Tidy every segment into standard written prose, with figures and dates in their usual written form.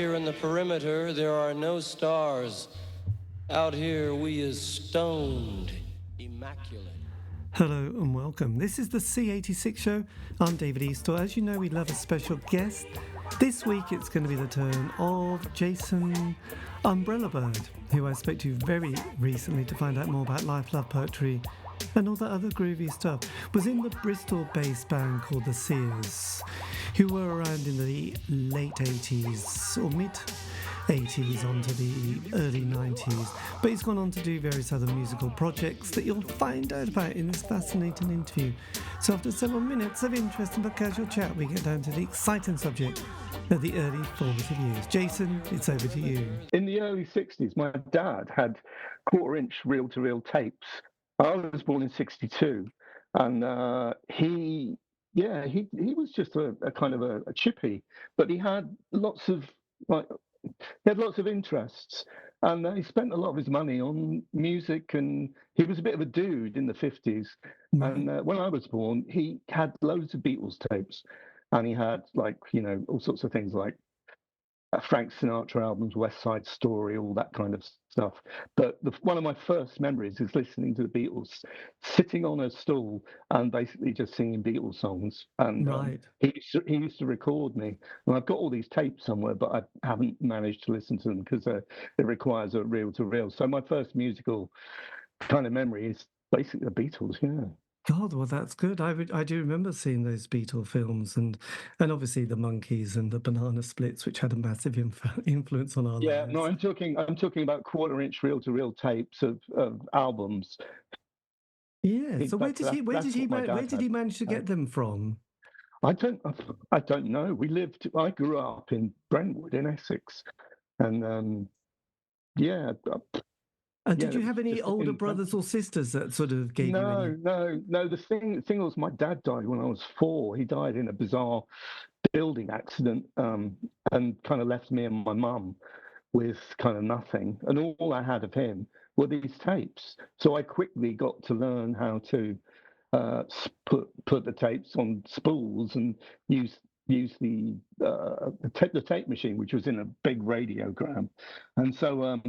here in the perimeter, there are no stars. Out here, we is stoned, immaculate. Hello and welcome. This is the C86 show. I'm David Eastaugh. As you know, we love a special guest. This week it's going to be the turn of Jason Umbrellabird, who I spoke to very recently to find out more about life, love, poetry and all that other groovy stuff. Was in the Bristol-based band called the Seers, who were around in the late 80s or mid 80s onto the early 90s, but he's gone on to do various other musical projects that you'll find out about in this fascinating interview. So after several minutes of interesting but casual chat, we get down to the exciting subject of the early formative years. Jason, it's over to you. In the early 60s, my dad had quarter-inch reel-to-reel tapes. I was born in 62, and he was just a kind of a chippy, but he had lots of interests, and he spent a lot of his money on music, and he was a bit of a dude in the 50s. And when I was born, he had loads of Beatles tapes, and he had all sorts of things like Frank Sinatra albums, West Side Story, all that kind of stuff. But one of my first memories is listening to the Beatles, sitting on a stool and basically just singing Beatles songs. And he used to record me. And I've got all these tapes somewhere, but I haven't managed to listen to them because it requires a reel-to-reel. So my first musical kind of memory is basically the Beatles, yeah. God, well, that's good. I do remember seeing those Beatle films, and obviously the Monkees and the Banana Splits, which had a massive influence on our lives. Yeah, no, I'm talking about quarter-inch reel-to-reel tapes of albums. Yeah. So where did he manage to get them from? I don't know. I grew up in Brentwood in Essex, and yeah. And did you have any older brothers or sisters that sort of gave you any? No. The thing was, my dad died when I was 4. He died in a bizarre building accident, and kind of left me and my mum with kind of nothing. And all I had of him were these tapes. So I quickly got to learn how to put the tapes on spools and use the tape machine, which was in a big radiogram. And so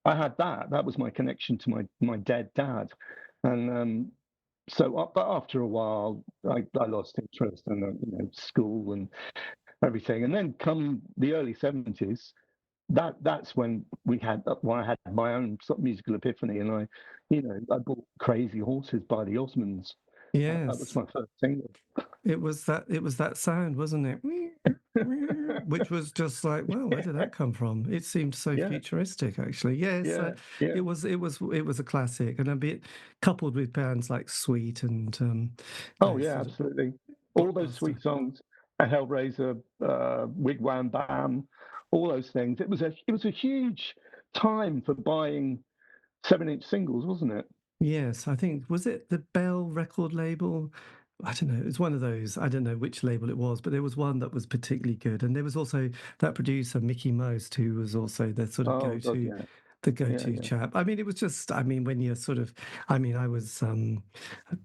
I had that. That was my connection to my dead dad. And but after a while, I lost interest in school and everything. And then come the early 70s, that's when I had my own sort of musical epiphany, and I bought Crazy Horses by the Osmonds. Yes, that was my first single. It was that sound, wasn't it? Which was just like, well, where did that come from? It seemed so futuristic, actually. Yes, It was a classic, and a bit coupled with bands like Sweet and absolutely, all those Sweet songs, Hellraiser, Wigwam Bam, all those things. It was a huge time for buying 7-inch singles, wasn't it? Yes, I think, was it the Bell record label? I don't know. It was one of those. I don't know which label it was, but there was one that was particularly good. And there was also that producer, Mickey Most, who was also the sort of go-to chap. I mean, it was just, when you're sort of, I was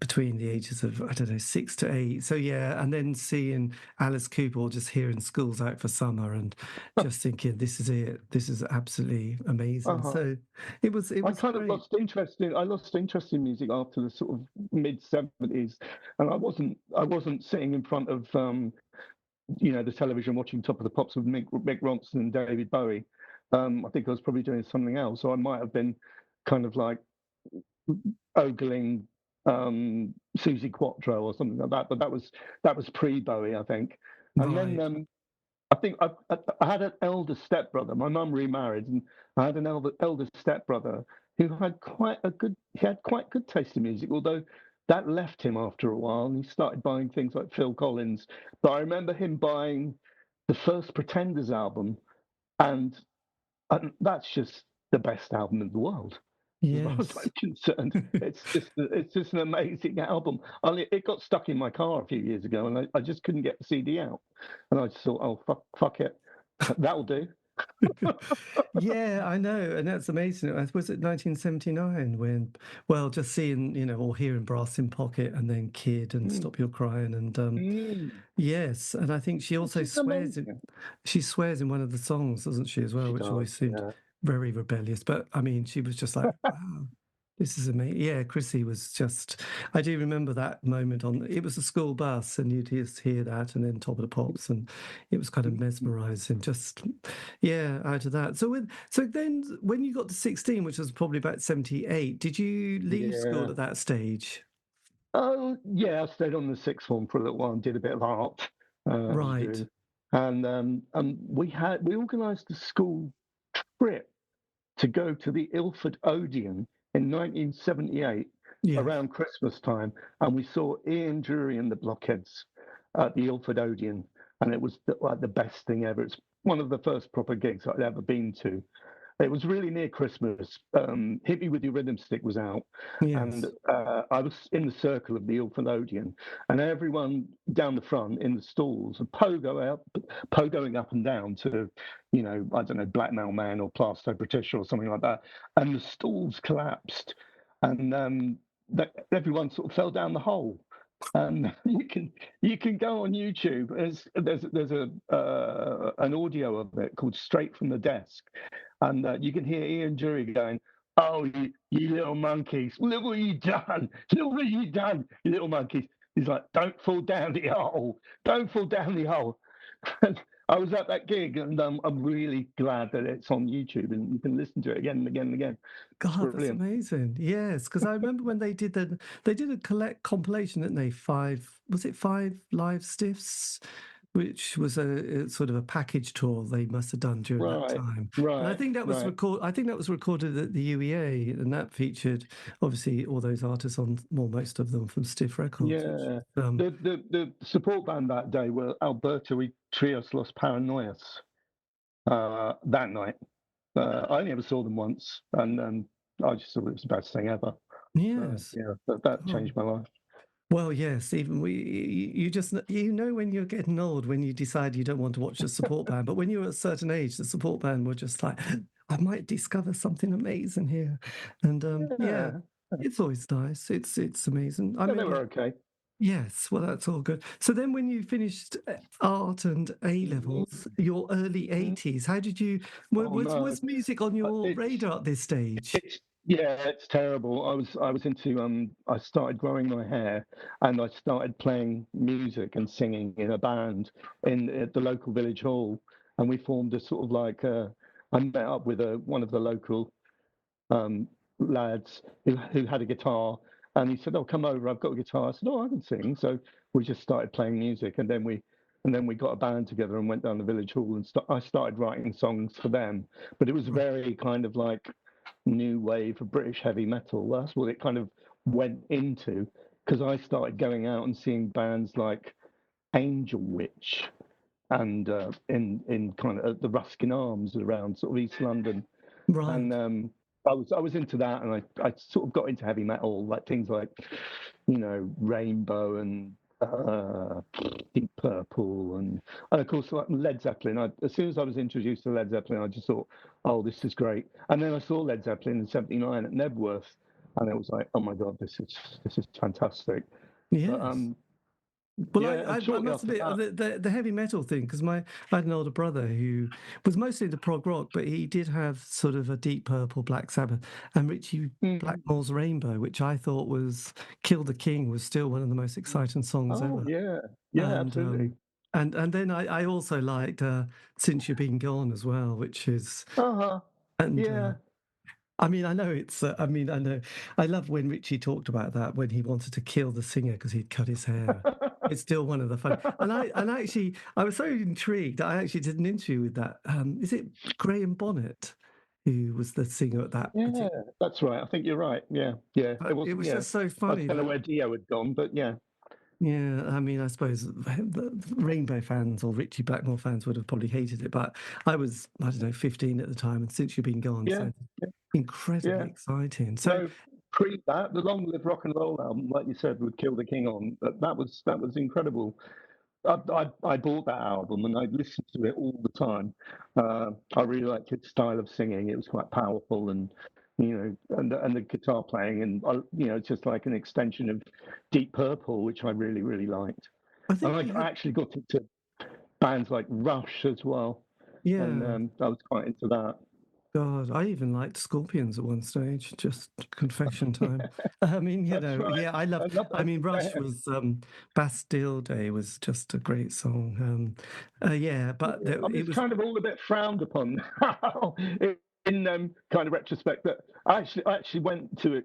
between the ages of, 6 to 8. So, yeah. And then seeing Alice Cooper, or just hearing Schools Out for Summer, and just thinking, this is it. This is absolutely amazing. So it was I kind of lost interest in music after the sort of mid 70s. And I wasn't sitting in front of, the television watching Top of the Pops with Mick Ronson and David Bowie. I think I was probably doing something else, or I might have been kind of like ogling Susie Quattro or something like that. But that was pre-Bowie, I think. And then I think I had an elder stepbrother. My mum remarried, and I had an elder stepbrother who had quite good taste in music, although that left him after a while, and he started buying things like Phil Collins. But I remember him buying the first Pretenders album, and that's just the best album in the world. Yes. As far as I'm concerned, it's just an amazing album. It got stuck in my car a few years ago, and I just couldn't get the CD out. And I just thought, oh fuck it, that'll do. Yeah, I know, and that's amazing. Was it 1979 when, well, just seeing, or hearing Brass in Pocket and then Kid and Mm, Stop Your Crying and mm, yes, and I think she which also is amazing. swears in one of the songs, doesn't she, as well, She which does, always seemed yeah. very rebellious. But I mean, she was just like, wow, this is amazing. Yeah, Chrissy was just, I do remember that moment it was a school bus, and you'd just hear that, and then Top of the Pops, and it was kind of mesmerizing. Just, yeah, out of that. So then when you got to 16, which was probably about 78, did you leave Yeah. school at that stage? Oh, yeah, I stayed on the sixth form for a little while and did a bit of art. I was Right. doing, and we organised a school trip to go to the Ilford Odeon in 1978 Yeah. around Christmas time, and we saw Ian Dury and the Blockheads at the Ilford Odeon, and it was like the best thing ever. It's one of the first proper gigs I'd ever been to. It was really near Christmas. Hit Me With Your Rhythm Stick was out, and Yes. I was in the circle of the Ilford Odeon, and everyone down the front in the stalls are pogoing up and down to, I don't know, Black Metal Man or Plasto British or something like that, and the stalls collapsed, and everyone sort of fell down the hole. You can go on YouTube. There's an audio of it called "Straight from the Desk," and you can hear Ian Dury going, "Oh, you little monkeys! Look what you done! Look what you done, you little monkeys!" He's like, "Don't fall down the hole! Don't fall down the hole!" And I was at that gig, and I'm really glad that it's on YouTube and you can listen to it again and again and again. It's God, that's brilliant. amazing. Yes, because I remember when they did a collect compilation, didn't they? Was it five live stiffs, which was a sort of a package tour they must have done during that Right, time. And I right, think that was right. I think that was recorded at the UEA, and that featured obviously all those artists on, well, most of them from Stiff Records, which Yeah. was, The support band that day were Alberto y Trios Los Paranoias that night. I only ever saw them once, and I just thought it was the best thing ever. yes. Yeah, that God. changed my life. Well, yes, even you just when you're getting old when you decide you don't want to watch a support band, but when you're at a certain age, the support band were just like, I might discover something amazing here, and yeah, Yeah, it's always nice. It's amazing. I yeah, they remember, were okay. yes, well, that's all good. So then, when you finished art and A levels, your early Mhm. '80s, how did you? Oh no, Was music on your it's radar at this stage? it's yeah, it's terrible. I was into I started growing my hair, and I started playing music and singing in a band at the local village hall, and we formed a sort of like I met up with one of the local um, lads who had a guitar, and he said, "Oh, come over. I've got a guitar." I said, "Oh, I can sing." So we just started playing music, and then we got a band together and went down the village hall, and I started writing songs for them. But it was very kind of like new wave of British heavy metal. That's what it kind of went into, because I started going out and seeing bands like Angel Witch and in kind of the Ruskin Arms around sort of East London, and Right. I was into that, and I sort of got into heavy metal, like things like Rainbow and Deep Purple, and of course like Led Zeppelin. As soon as I was introduced to Led Zeppelin, I just thought, oh, this is great. And then I saw Led Zeppelin in '79 at Nebworth, and it was like, oh my god, this is fantastic. But Yes. Well, yeah, and I shortly must after admit that, the heavy metal thing, because I had an older brother who was mostly into prog rock, but he did have sort of a Deep Purple, Black Sabbath, and Richie mm, Blackmore's Rainbow, which I thought was Kill the King, was still one of the most exciting songs oh ever. yeah, yeah, And absolutely. and then I also liked Since You've Been Gone as well, which is Uh-huh. and Yeah. I mean, I know it's. I mean, I know. I love when Richie talked about that when he wanted to kill the singer because he'd cut his hair. It's still one of the fun. And actually, I was so intrigued. I actually did an interview with that. Is it Graham Bonnet who was the singer at that Yeah, particular? that's right. I think you're right. Yeah, yeah. It But it wasn't. was Yeah, just so I funny don't know that. where Dio had gone, but yeah. Yeah, I mean, I suppose the Rainbow fans or Richie Blackmore fans would have probably hated it, but I was, I don't know, 15 at the time, and Since You've Been Gone, Yeah, so yeah, incredibly yeah. exciting. So, No, pre that, the Long Live Rock and Roll album, like you said, would Kill the King on. That was incredible. I bought that album and I listened to it all the time. I really liked its style of singing. It was quite powerful, and and the guitar playing, and it's just like an extension of Deep Purple, which I really really liked. I And think we I had, actually got into bands like Rush as well, and yeah. I was quite into that. God, I even liked Scorpions at one stage, just confession time. I mean, That's right. yeah, I love, I love I that. mean, Rush Yeah. was, Bastille Day was just a great song. Yeah, but I mean, it it's was, kind of all a bit frowned upon now in kind of retrospect. But I actually went to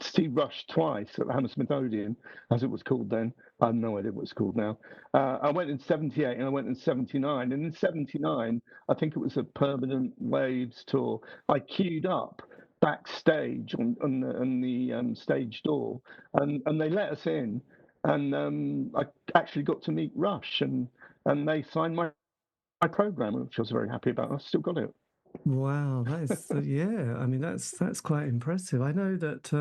see Rush twice at the Hammersmith Odeon, as it was called then. I have no idea what it's called now. I went in '78 and I went in '79. And in '79, I think it was a Permanent Waves tour. I queued up backstage on the stage door, and they let us in, and I actually got to meet Rush, and they signed my program, which I was very happy about. I still got it. wow, that is, yeah, I mean, that's quite impressive. I know that,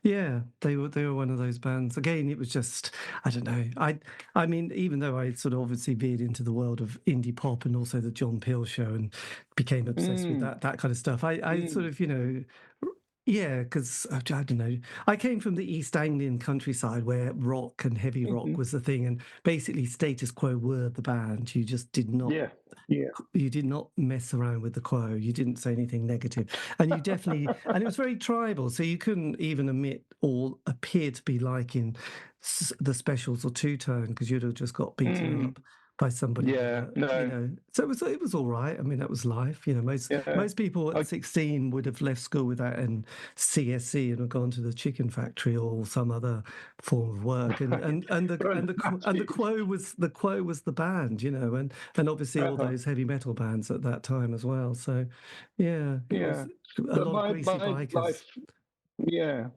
yeah, they were one of those bands. Again, it was just, I don't know. I mean, even though I sort of obviously veered into the world of indie pop and also the John Peel show and became obsessed with Mm, that kind of stuff, I sort mm, of, yeah, because I don't know. I came from the East Anglian countryside where rock and heavy rock mhm. was the thing, and basically Status Quo were the band. You just did not, Yeah, yeah. you did not mess around with the Quo. You didn't say anything negative, and you definitely, and it was very tribal. So you couldn't even admit or appear to be liking the Specials or Two Tone because you'd have just got beaten Mm, up by somebody with yeah, a, no, so it was all right. I mean, that was life. most yeah. most people at I, 16 would have left school with that and CSC and have gone to the chicken factory or some other form of work. And right. and and the Well, and the Qu- and the Matthews. Quo was the band, and obviously all Uh-huh. those heavy metal bands at that time as well. So yeah, it Yeah. was a But lot of greasy my bikers. life, yeah.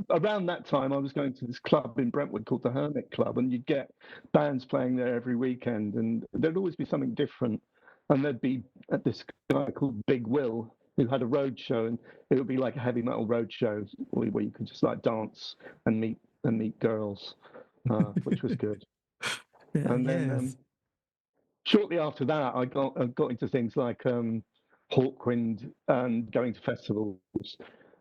Around that time, I was going to this club in Brentwood called the Hermit Club, and you'd get bands playing there every weekend, and there'd always be something different. And there'd be this guy called Big Will who had a road show, and it would be like a heavy metal road show where you could just like dance and meet girls, which was good. Yeah, And then yes, shortly after that, I got into things like Hawkwind and going to festivals,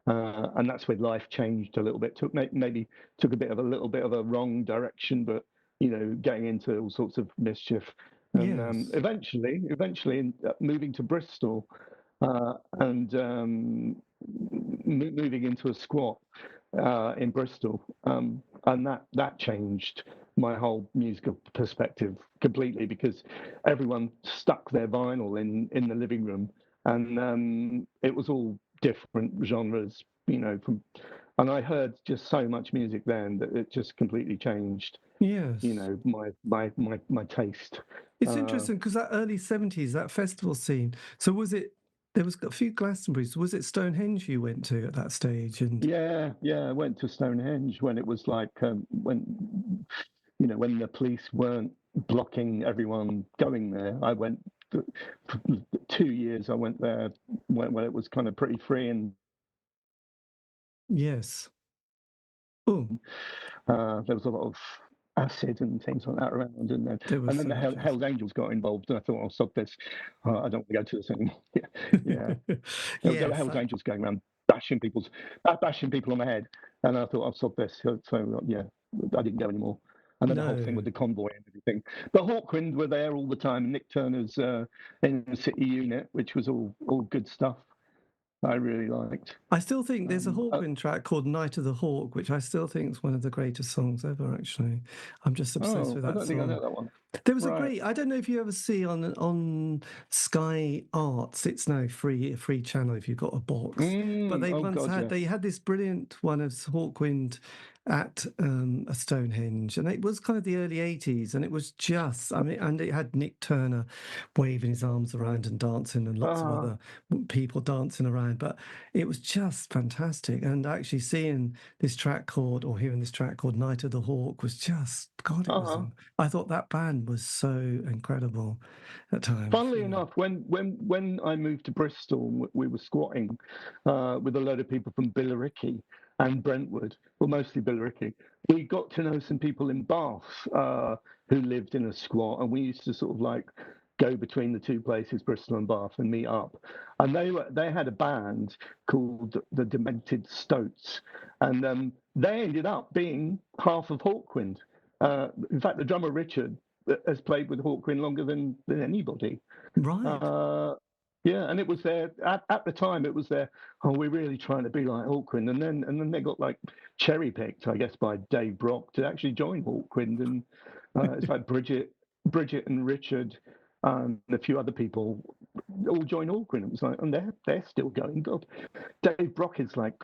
and that's when life changed a little bit. Maybe took a little bit of a wrong direction, but getting into all sorts of mischief, and yes, eventually, moving to Bristol, and moving into a squat in Bristol, and that changed my whole musical perspective completely because everyone stuck their vinyl in the living room, and it was all different genres, and I heard just so much music then that it just completely changed, yes. my taste. It's Uh, interesting because that early 70s, that festival scene. So was it? There was a few Glastonburys. Was it Stonehenge you went to at that stage? And yeah, yeah, I went to Stonehenge when it was like when the police weren't blocking everyone going there. I went for 2 years. I went there when it was kind of pretty free, and yes, oh, there was a lot of acid and things like that around, there was and then so the much. Hell's Angels got involved, and I thought, "Oh, stop this! I don't want to go to this anymore." Yeah, yeah. There was the Yes, Hell's Angels going around bashing people on the head, and I thought, "I'll stop this." So yeah, I didn't go anymore. And then the whole thing no. with the convoy and everything. But Hawkwind were there all the time. Nick Turner's in the City Unit, which was all good stuff. I really liked. I still think there's a Um, uh, Hawkwind track called Night of the Hawk, which I still think is one of the greatest songs ever, actually. I'm just obsessed with I that don't think I know song. that one. There was a Right. great. I don't know if you ever see on Sky Arts. It's now a free channel if you've got a box. But they Oh once God, had yeah. they had this brilliant one of Hawkwind at a Stonehenge, and it was kind of the early '80s, and it was just. I mean, and it had Nick Turner waving his arms around and dancing, and lots of Ah, other people dancing around. But it was just fantastic, and actually seeing this track called or hearing this track called "Night of the Hawk" was just God. It was. uh-huh. I thought that band was so incredible at times. Funnily enough, when I moved to Bristol, we were squatting with a load of people from Billericay, and Brentwood, well, mostly Billericay. We got to know some people in Bath who lived in a squat, and we used to sort of like go between the two places, Bristol and Bath, and meet up. And they had a band called the Demented Stoats, and they ended up being half of Hawkwind. In fact, the drummer Richard has played with Hawkwind longer than anybody. Right. Yeah, and it was there at the time. It was there. Oh, we're really trying to be like Hawkwind, and then they got like cherry picked, I guess, by Dave Brock to actually join Hawkwind, and it's like Bridget and Richard and a few other people all joined Hawkwind. It was like, and they're still going. God, Dave Brock is like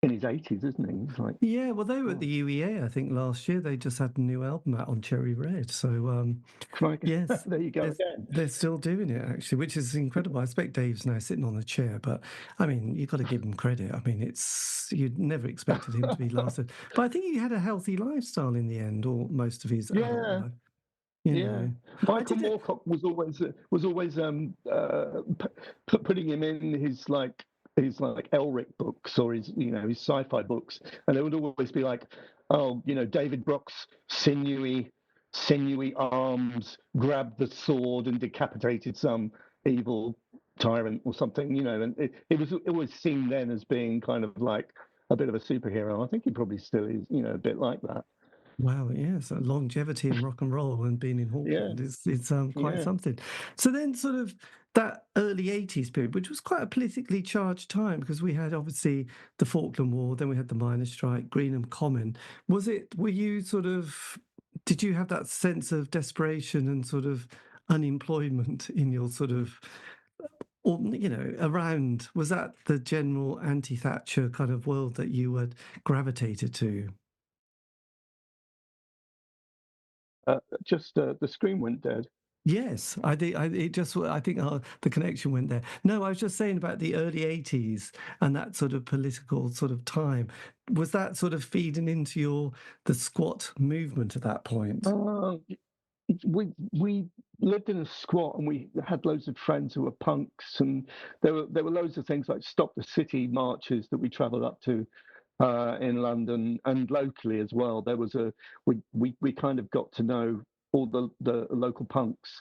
in his 80s, isn't he? He's like, Yeah, well, they were at the UEA, I think, last year. They just had a new album out on Cherry Red. So, yes, there you go again. they're still doing it, actually, which is incredible. I expect Dave's now sitting on a chair, but I mean, you've got to give him credit. I mean, you'd never expected him to be lasted. But I think he had a healthy lifestyle in the end, or most of his adult Yeah. life. You Yeah, know. Michael Moorcock was always putting him in his like Elric books or his his sci-fi books, and they would always be like, oh, David Brock's sinewy arms grabbed the sword and decapitated some evil tyrant or something, and it was always seen then as being kind of like a bit of a superhero. I think he probably still is, a bit like that. Wow, yes, longevity in rock and roll and being in Hawkwind it's quite something. So then sort of that early 80s period, which was quite a politically charged time because we had obviously the Falkland War, then we had the miners' strike, Greenham Common. Were you did you have that sense of desperation and sort of unemployment in your sort of, or, around, was that the general anti-Thatcher kind of world that you had gravitated to? Just the screen went dead. Yes, I think I think the connection went there. No, I was just saying about the early 80s and that sort of political sort of time. Was that sort of feeding into the squat movement at that point? We lived in a squat and we had loads of friends who were punks, and there were loads of things like Stop the City marches that we travelled up to in London and locally as well. There was we kind of got to know all the local punks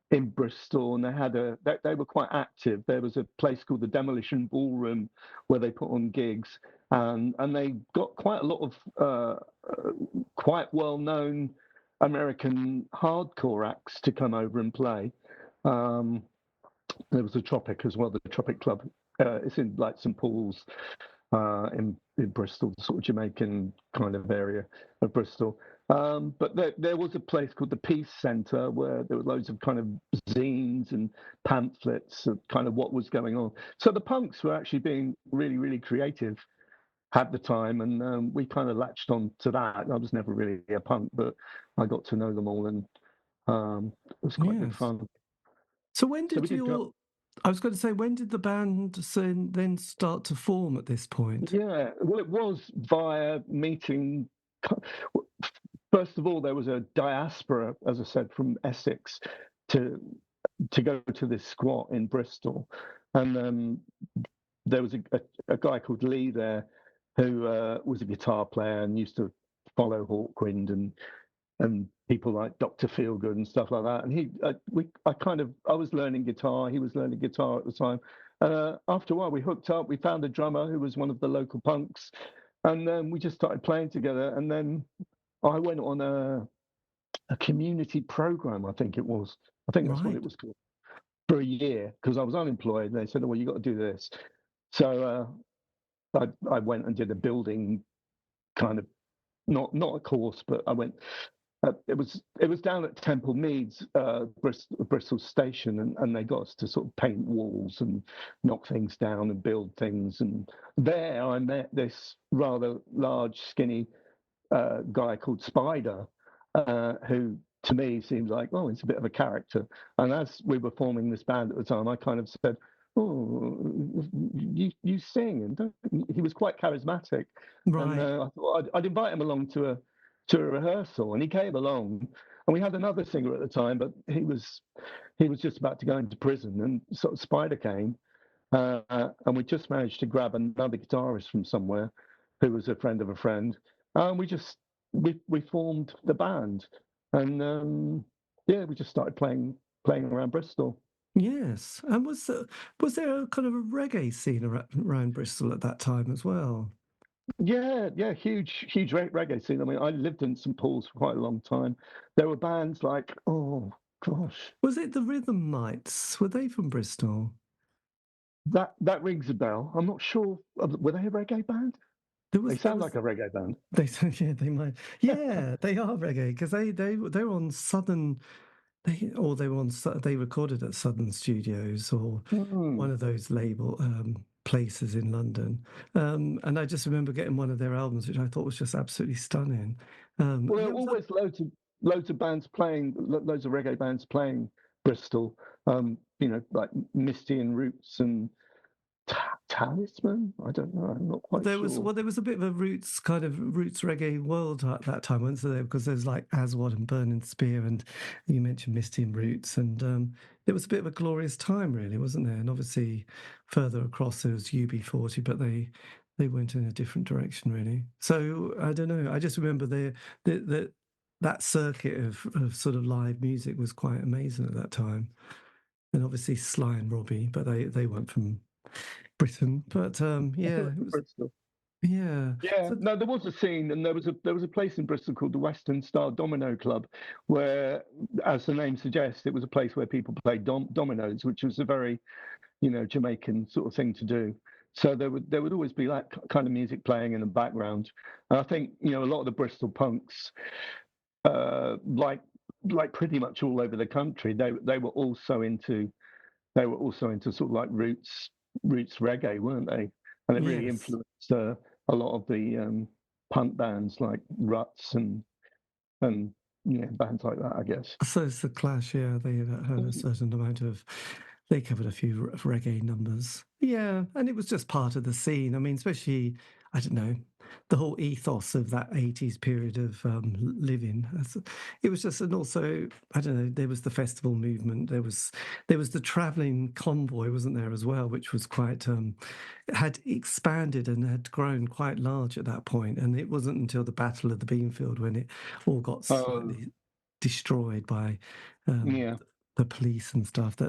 in Bristol, and they were quite active. There was a place called the Demolition Ballroom where they put on gigs, and they got quite a lot of quite well known American hardcore acts to come over and play. There was the Tropic as well, the Tropic Club. It's in like St Paul's in Bristol, the sort of Jamaican kind of area of Bristol. But there was a place called the Peace Centre where there were loads of kind of zines and pamphlets of kind of what was going on. So the punks were actually being really, really creative at the time, and we kind of latched on to that. I was never really a punk, but I got to know them all, and it was quite good fun. So when did I was going to say, when did the band then start to form at this point? Yeah, well, it was via meeting. First of all, there was a diaspora, as I said, from Essex to go to this squat in Bristol, and there was a guy called Leigh there who was a guitar player and used to follow Hawkwind and people like Dr. Feelgood and stuff like that. And I was learning guitar. He was learning guitar at the time. After a while, we hooked up. We found a drummer who was one of the local punks, and then we just started playing together. And then I went on a community program. I think it was. I think that's what it was called, for a year, because I was unemployed. And they said, "Oh, well, you got to do this." So I went and did a building kind of not a course, but I went. It was down at Temple Meads, Bristol Station, and they got us to sort of paint walls and knock things down and build things. And there I met this rather large, skinny guy called Spider, who to me seems like, oh, he's a bit of a character. And as we were forming this band at the time, I kind of said, oh, you sing, and he was quite charismatic. Right. And I thought I'd invite him along to a rehearsal, and he came along, and we had another singer at the time, but he was just about to go into prison, and sort of Spider came, and we just managed to grab another guitarist from somewhere who was a friend of a friend, and we formed the band, and yeah, we just started playing around Bristol. Yes. And was there a kind of a reggae scene around Bristol at that time as well? Yeah, huge reggae scene. I mean, I lived in St Paul's for quite a long time. There were bands like, oh gosh, Was it the Rhythm Knights? Were they from Bristol? that rings a bell. I'm not sure. Were they a reggae band? They There sound was like a reggae band. they yeah, they might. Yeah, they are reggae because they were on Southern. They were on. They recorded at Southern Studios or Hmm. one of those label places in London. And I just remember getting one of their albums, which I thought was just absolutely stunning. Well, And there there were was always loads of bands playing, loads of reggae bands playing Bristol. Like Misty and Roots and Talisman. I don't know. I'm not quite sure. there was a bit of a roots reggae world at that time, wasn't there? Because there's like Aswad and Burning Spear, and you mentioned Misty and Roots, and it was a bit of a glorious time, really, wasn't there? And obviously, further across there was UB40, but they went in a different direction, really. So I don't know. I just remember the that circuit of sort of live music was quite amazing at that time, and obviously Sly and Robbie, but they weren't from Britain. But yeah, it was. Bristol. Yeah. Yeah, So no, there was a scene, and there was a place in Bristol called the Western Star Domino Club, where, as the name suggests, it was a place where people played dominoes, which was a very, Jamaican sort of thing to do. So there would always be that kind of music playing in the background. And I think a lot of the Bristol punks, like pretty much all over the country, they were also into sort of like roots reggae, weren't they? And it really yes. influenced a lot of the punk bands like Ruts and bands like that, I guess. So it's the Clash. Yeah, they had a certain amount of. They covered a few reggae numbers. Yeah, and it was just part of the scene. I mean, especially I don't know the whole ethos of that '80s period of living. It was just, and also I don't know. There was the festival movement. There was the travelling convoy, wasn't there as well, which was quite had expanded and had grown quite large at that point. And it wasn't until the Battle of the Beanfield when it all got Oh, slightly destroyed by um, yeah. the police and stuff. The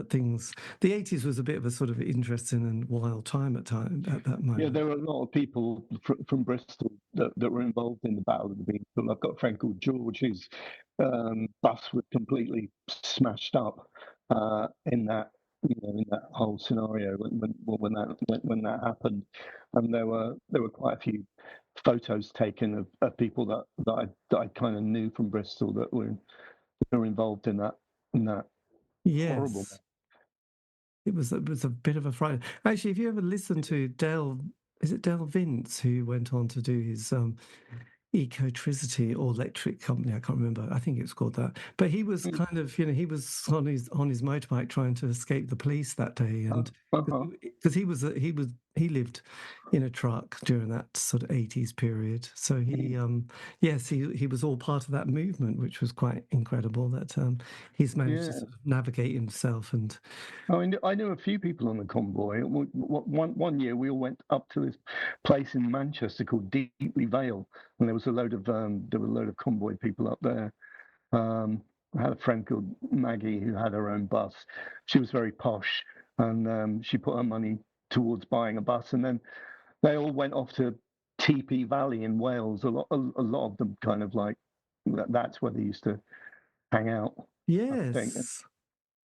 '80s was a bit of a sort of interesting and wild time at that Yeah, moment. there were a lot of people from Bristol that were involved in the Battle of the Beanstalk. I've got a friend called George whose bus was completely smashed up in that whole scenario when that happened, and there were quite a few photos taken of people that I kind of knew from Bristol that were involved in that horrible. Yes, it was a bit of a fright. Actually, if you ever listen to Del, is it Del Vince who went on to do his Ecotricity or Electric Company? I can't remember. I think it's called that. But he was kind of, he was on his motorbike trying to escape the police that day, and Uh-huh. because he lived in a truck during that sort of '80s period. So yes, he was all part of that movement, which was quite incredible. That he's managed to Yeah. sort of navigate himself and. I knew a few people on the convoy. One year we all went up to this place in Manchester called Deeply Vale, and there were a load of convoy people up there. I had a friend called Maggie who had her own bus. She was very posh, and she put her money towards buying a bus, and then they all went off to TP Valley in Wales. A lot of them kind of like that's where they used to hang out, I think. Yes.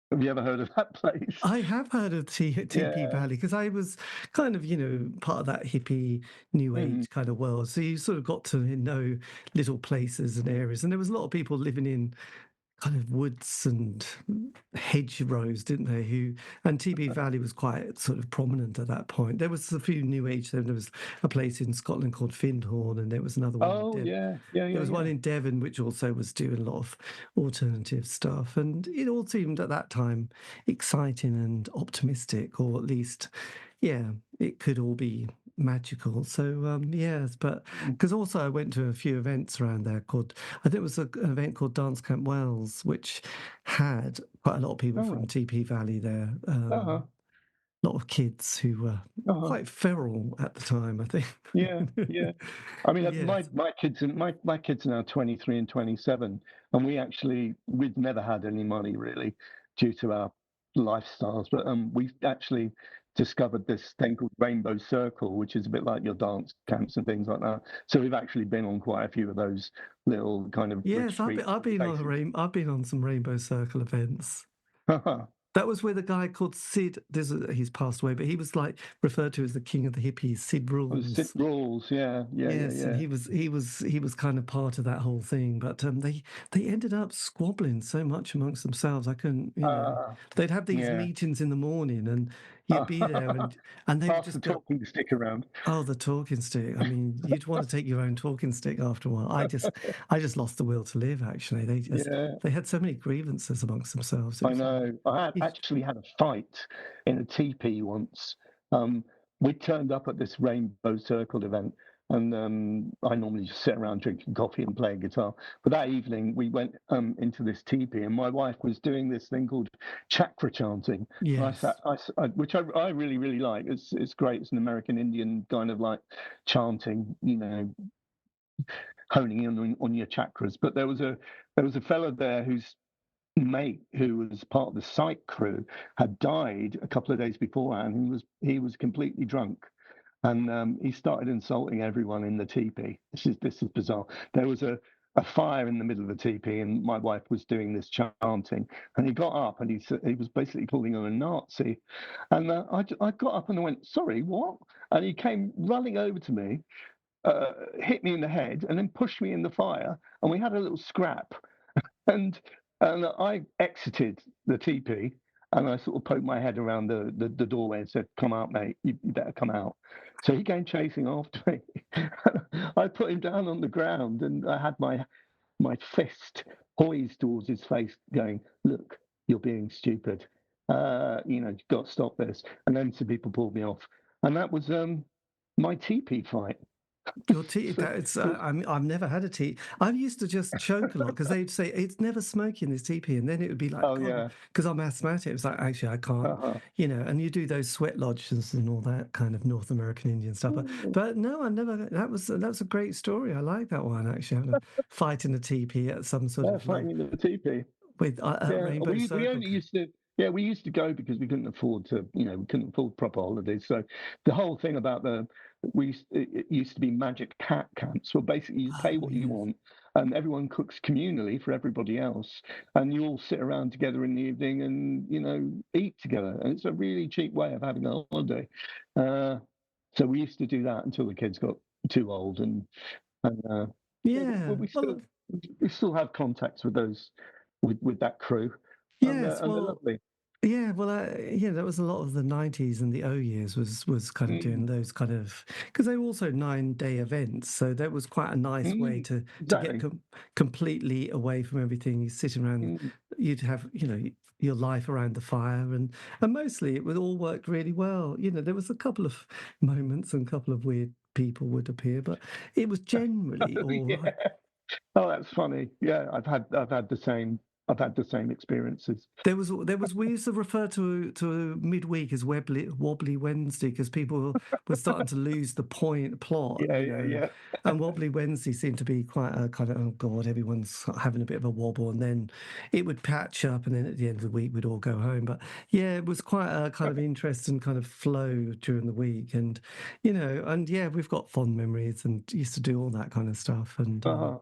Have you ever heard of that place? I have heard of TP Yeah. Valley because I was kind of, part of that hippie new Mhm. age kind of world. So you sort of got to know little places and areas. And there was a lot of people living in kind of woods and hedgerows, didn't they? And TP Valley was quite sort of prominent at that point. There was a few new age. There was a place in Scotland called Findhorn, and there was another one in Oh Devon. yeah, yeah, There yeah, was one yeah. in Devon, which also was doing a lot of alternative stuff. And it all seemed at that time exciting and optimistic, or at least, yeah, it could all be magical. So, yes, but Mm. because also I went to a few events around there I think it was an event called Dance Camp Wells, which had quite a lot of people All from right. TP Valley there. Uh-huh. lot of kids who were quite feral at the time, I think. Yeah. I mean, Yes. my kids and my kids are now 23 and 27, and we'd never had any money really due to our lifestyles, but we actually discovered this thing called Rainbow Circle, which is a bit like your dance camps and things like that. So we've actually been on quite a few of those little kind of Yes, retreat I've been on places. I've been on some Rainbow Circle events. That was with a guy called Sid. He's passed away, but he was like referred to as the king of the hippies, Sid Sit Rules. rules, yeah. Yes, and he was kind of part of that whole thing. But they ended up squabbling so much amongst themselves. I couldn't, Uh, they'd have these yeah. meetings in the morning, and you'd be there, and they would Pass the just go, talking stick around. "Oh, the talking stick." I mean, you'd want to take your own talking stick after a while. I just lost the will to live. Actually, Yeah. they had so many grievances amongst themselves. It I was like, know. I had it's- actually had a fight in a teepee once. We turned up at this Rainbow Circle event, and I normally just sit around drinking coffee and playing guitar. But that evening, we went into this teepee, and my wife was doing this thing called chakra chanting. And I yes, sat, which I really really like. It's great. It's an American Indian kind of like chanting, honing in on your chakras. But there was a fellow there whose mate, who was part of the site crew, had died a couple of days beforehand. He was completely drunk, and he started insulting everyone in the teepee. This is bizarre. There was a fire in the middle of the teepee, and my wife was doing this chanting, and he got up and he was basically calling her a Nazi, and I got up and I went, "Sorry, what?" And he came running over to me, hit me in the head, and then pushed me in the fire, and we had a little scrap. And I exited the teepee, and I sort of poked my head around the doorway and said, "Come out, mate. You better come out." So he came chasing after me. I put him down on the ground, and I had my fist poised towards his face, going, "Look, you're being stupid. You've got to stop this." And then some people pulled me off, and that was my teepee fight. your tea. So, That's so I've never had a tea. I used to just choke a lot because they'd say it's never smoking this teepee, and then it would be like, oh God, yeah, because I'm asthmatic. It's like actually I can't, uh-huh. and you do those sweat lodges and all that kind of North American Indian stuff. But no, I never. That was a great story. I like that one actually. Having a fight in a teepee at some sort Yeah, of like fighting in the teepee. with at Yeah, Rainbow we Circle. only used to. Yeah, we used to go because we couldn't afford to. We couldn't afford proper holidays. So the whole thing about it used to be magic cat camps. Well, basically, you Oh pay what you yes. want, and everyone cooks communally for everybody else, and you all sit around together in the evening and eat together. And it's a really cheap way of having a holiday. Uh, so we used to do that until the kids got too old, and yeah, but Yeah. we still have contacts with those with that crew, and Yes. and they're lovely. Yeah, well, that was a lot of the 90s and the O years was kind of doing Mm, those kind of because they were also 9-day events, so that was quite a nice way to get exactly. completely away from everything. You sit around, Mm, you'd have your life around the fire, and mostly it would all work really well. There was a couple of moments and a couple of weird people would appear, but it was generally oh all right. yeah. Oh, that's funny. Yeah, I've had the same experiences. There was we used to refer to midweek as wobbly Wednesday because people were starting to lose the plot, Yeah, yeah, yeah. and wobbly Wednesday seemed to be quite a kind of, oh God, everyone's having a bit of a wobble, and then it would patch up, and then at the end of the week we'd all go home. But yeah, it was quite a kind of interesting kind of flow during the week, and yeah, we've got fond memories and used to do all that kind of stuff, and Uh-huh.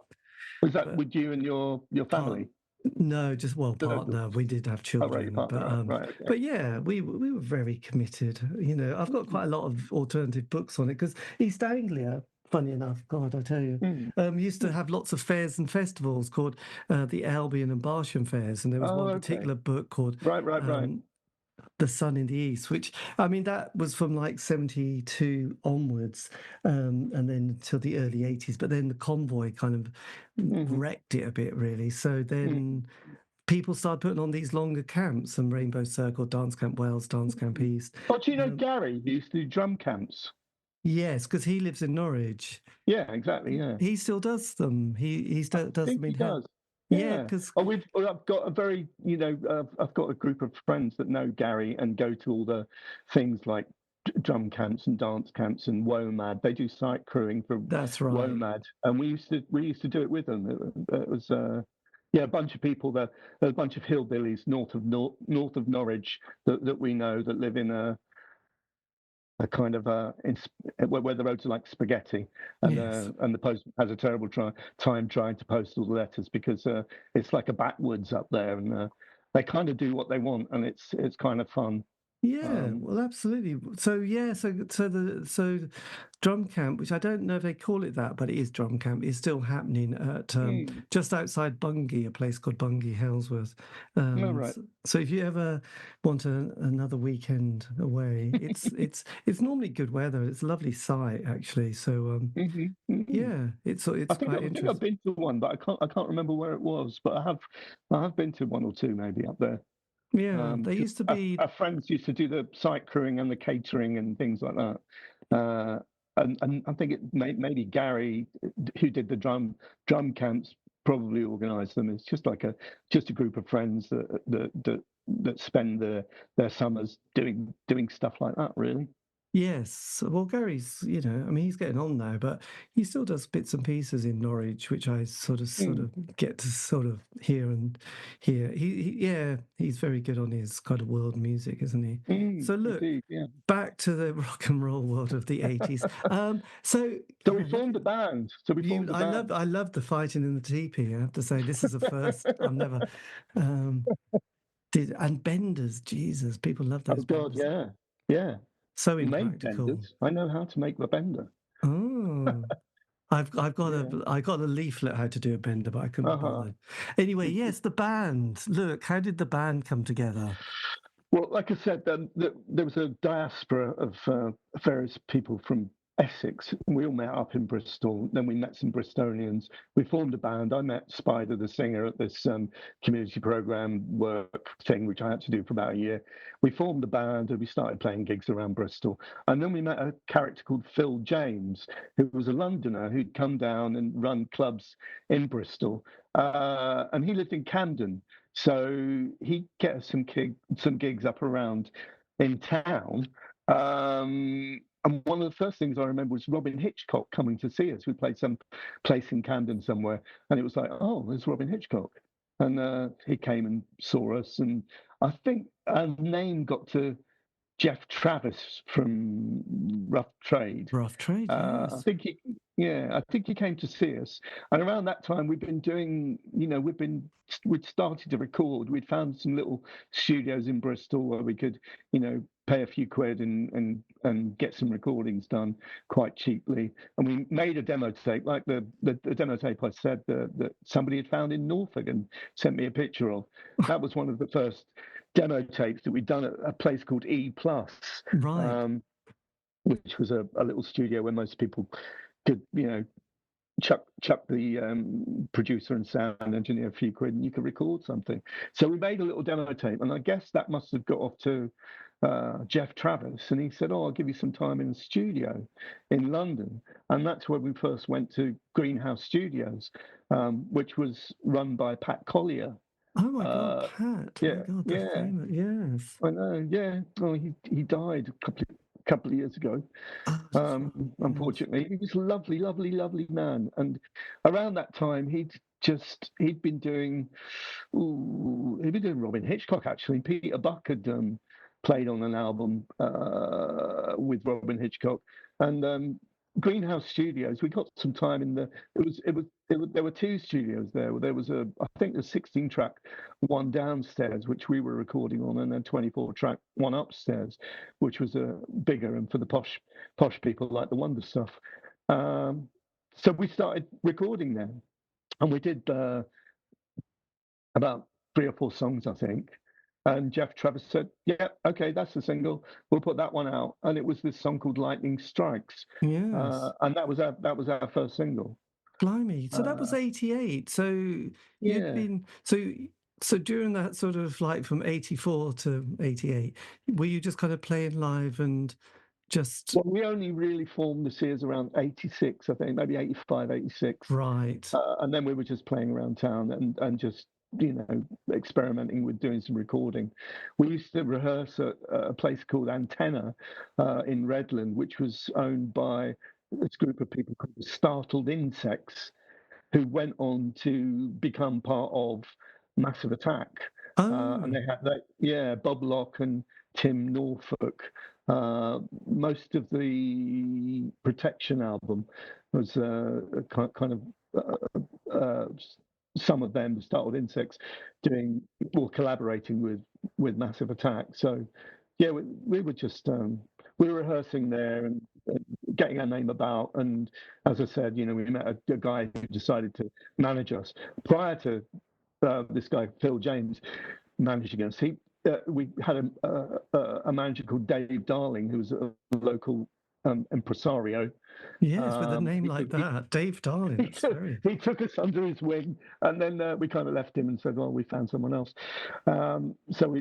Was that but with you and your part family? no, just well, No, partner. We did have oh, right, your children, partner. Right, right, okay. but yeah, we were very committed. I've got quite a lot of alternative books on it because East Anglia, funny enough, God, I tell you, Mm. used to have lots of fairs and festivals called the Albion and Barsham fairs, and there was Oh, one okay. particular book called Right, right, right. um, The Sun in the East, which I mean that was from like 72 onwards, and then until the early 80s. But then the convoy kind of Hmm. wrecked it a bit, really. So then people started putting on these longer camps and Rainbow Circle, Dance Camp Wales, Dance Camp East. Oh, do you know Um, Gary? He used to do drum camps. yes, because he lives in Norwich. Yeah, exactly. Yeah, He still does them. He I still does think them he in does. Yeah, Yeah. because I've got a very, I've got a group of friends that know Gary and go to all the things like drum camps and dance camps and WOMAD. They do site crewing for that's right. WOMAD, and we used to do it with them. It was yeah, a bunch of people there. There's a bunch of hillbillies north of Norwich that we know that live in a kind of where the roads are like spaghetti, Yes. and the post has a terrible time trying to post all the letters because it's like a backwoods up there, and they kind of do what they want, and it's kind of fun. Yeah, Um, well, absolutely. So yeah, so drum camp, which I don't know if they call it that, but it is drum camp, is still happening at mm, just outside Bungay, a place called Bungay, Halesworth. no, right. So if you ever want another weekend away, it's normally good weather. It's a lovely site actually. So Hmm, hmm. yeah, it's I quite think I've interesting. been to one, but I can't remember where it was. But I have been to one or two maybe up there. Yeah, they Because used to be. our friends used to do the site crewing and the catering and things like that. Uh, and I think maybe Gary, who did the drum camps, probably organised them. It's just a group of friends that spend their summers doing stuff like that. Really. Yes, well, Gary's, I mean, he's getting on now, but he still does bits and pieces in Norwich, which I sort Mm, of get to sort of hear and hear. Yeah, he's very good on his kind of world music, isn't he? So look, indeed, yeah. back to the rock and roll world of the 80s. So So we God, look formed at a band. So we formed a band. I love the fighting in the teepee. I have to say, this is a first. I've never um, did and benders. Jesus, people love Oh those God, benders. yeah, yeah. So We made impractical. benders. I know how to make the bender. Oh. I've got Yeah. a leaflet how to do a bender, but I couldn't be Uh-huh. bothered. Anyway, yes, the band. Look, how did the band come together? Well, like I said, there was a diaspora of various people from Essex. We all met up in Bristol. Then we met some Bristolians. We formed a band. I met Spider, the singer, at this community program work thing, which I had to do for about a year. We formed a band and we started playing gigs around Bristol. And then we met a character called Phil James, who was a Londoner who'd come down and run clubs in Bristol. And he lived in Camden. So he'd get us some gigs up around in town. And one of the first things I remember was Robin Hitchcock coming to see us. We played some place in Camden somewhere, and it was like, oh, there's Robin Hitchcock. And he came and saw us. And I think our name got to Jeff Travis from Rough Trade. Rough Trade, I yes. think I think he came to see us, and around that time we'd been doing, we'd started to record. We'd found some little studios in Bristol where we could, pay a few quid and get some recordings done quite cheaply. And we made a demo tape, like the demo tape I said that somebody had found in Norfolk and sent me a picture of. That was one of the first demo tapes that we'd done at a place called E Plus. Right. Um, which was a little studio where most people could, chuck the producer and sound engineer a few quid and you could record something. So we made a little demo tape, and I guess that must have got off to Jeff Travis, and he said, "Oh, I'll give you some time in the studio in London," and that's where we first went to Greenhouse Studios, which was run by Pat Collier. Oh my God, Uh, Pat. My yeah, God, the yeah, famous. Yes. I know. Yeah, well, he died a couple of years ago. Oh, that's right. Yes. Unfortunately, he was a lovely, lovely, lovely man. And around that time, he'd been doing Robin Hitchcock actually. Peter Buck had played on an album with Robin Hitchcock, and Greenhouse Studios. We got some time in the. There were two studios there. There was I think a 16-track one downstairs, which we were recording on, and a 24-track one upstairs, which was bigger and for the posh people like the Wonder stuff. So we started recording there, and we did about 3 or 4 songs, I think. And Jeff Travis said, "Yeah, okay, that's the single. We'll put that one out." And it was this song called "Lightning Strikes," Yes. and that was our first single. Blimey. So that was Uh, 88. So you'd yeah, been so during that sort of like from 84 to 88, were you just kind of playing live and just Well, we only really formed the Seers around 86, I think, maybe 85, 86. right? And then we were just playing around town and just, experimenting with doing some recording. We used to rehearse at a place called Antenna in Redland, which was owned by this group of people called the Startled Insects, who went on to become part of Massive Attack. And Oh, they had Bob Locke and Tim Norfolk. Most of the Protection album was kind of some of them, the Startled Insects, doing or collaborating with Massive Attack. So yeah, we were just we were rehearsing there and getting our name about. And as I said, we met a guy who decided to manage us prior to this guy Phil James managing us. We had a manager called Dave Darling, who was a local impresario. yes, with a name He like took, that, Dave Darling. he That's took, very he took us under his wing, and then we kind of left him and said, "Well, we found someone else." So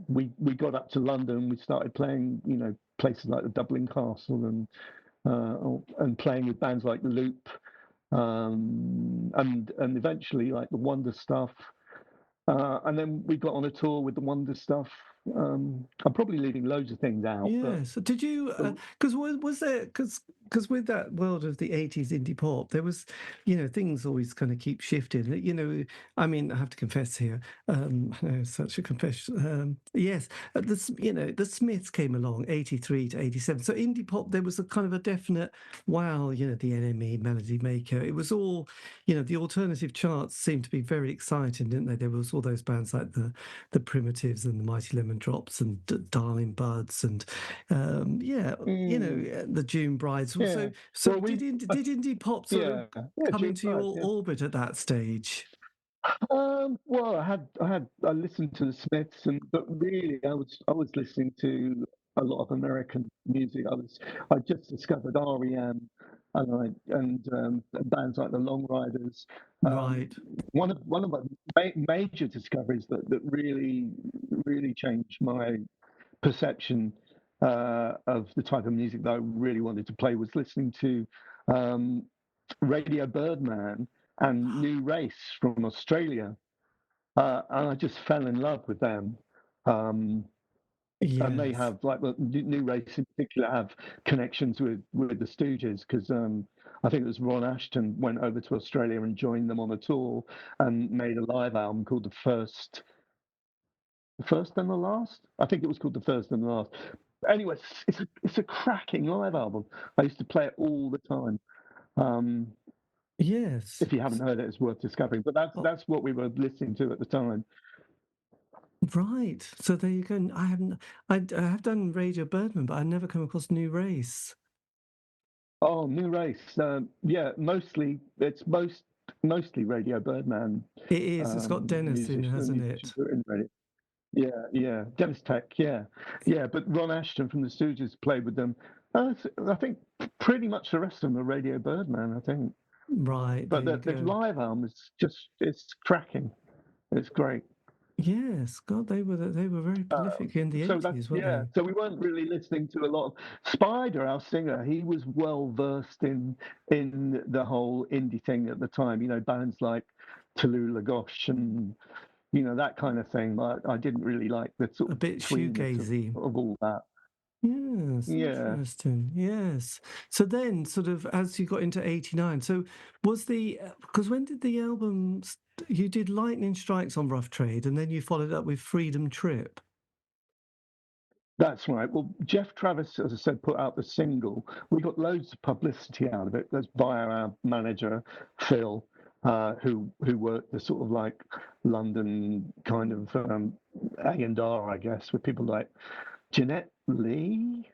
we got up to London. We started playing, places like the Dublin Castle and playing with bands like Loop, and eventually like the Wonder Stuff. And then we got on a tour with the Wonder Stuff. I'm probably leaving loads of things out, but yes. Did you? Because was there? Because with that world of the 80s indie pop, there was, things always kind of keep shifting. I mean, I have to confess here. I know such a confession. Yes, the Smiths came along 83 to 87. So indie pop, there was a kind of a definite wow. The NME, Melody Maker. It was all, the alternative charts seemed to be very exciting, didn't they? There was all those bands like the Primitives and the Mighty Lemon Drops and Darling Buds and the June Brides. yeah. So Well, did indie pop sort of yeah, come June into your Brides, yeah. orbit at that stage? Well, I listened to the Smiths, but really, I was listening to a lot of American music. I just discovered REM, and bands like the Long Riders. Um, Right. one of my major discoveries that really changed my perception of the type of music that I really wanted to play was listening to um, Radio Birdman and New Race from Australia. And I just fell in love with them. Um, and they Yes. have, like, the New Race in particular, have connections with the Stooges because I think it was Ron Ashton went over to Australia and joined them on a tour and made a live album called The First and the Last. I think it was called The First and the Last. Anyway, it's a cracking live album. I used to play it all the time. Um, Yes. if you haven't heard it, it's worth discovering. But that's Oh, that's what we were listening to at the time. right. So there you go. I haven't. I have done Radio Birdman, but I never come across New Race. Oh, New Race. Yeah, mostly Radio Birdman It is. It's got Dennis in, hasn't musicians it? who are in radio. Yeah. Dennis Tech, yeah. But Ron Ashton from the Stooges played with them. I think pretty much the rest of them are Radio Birdman, I think. Right. There But you the go. live album is it's cracking. It's great. Yes. God, they were very prolific in the So that's 80s, weren't yeah. they? So we weren't really listening to a lot of Spider, our singer. He was well versed in the whole indie thing at the time. Bands like Tallulah Gosh and that kind of thing. But I didn't really like the sort A of bit tweeness shoegazy. of all that. Yes, Yeah, interesting. Yes. So then, sort of, as you got into 89, so was because when did the album, you did Lightning Strikes on Rough Trade and then you followed up with Freedom Trip. that's right. Well, Jeff Travis, as I said, put out the single. We got loads of publicity out of it. That's via our manager Phil, who worked the sort of like London kind of A&R, I guess, with people like Jeanette Lee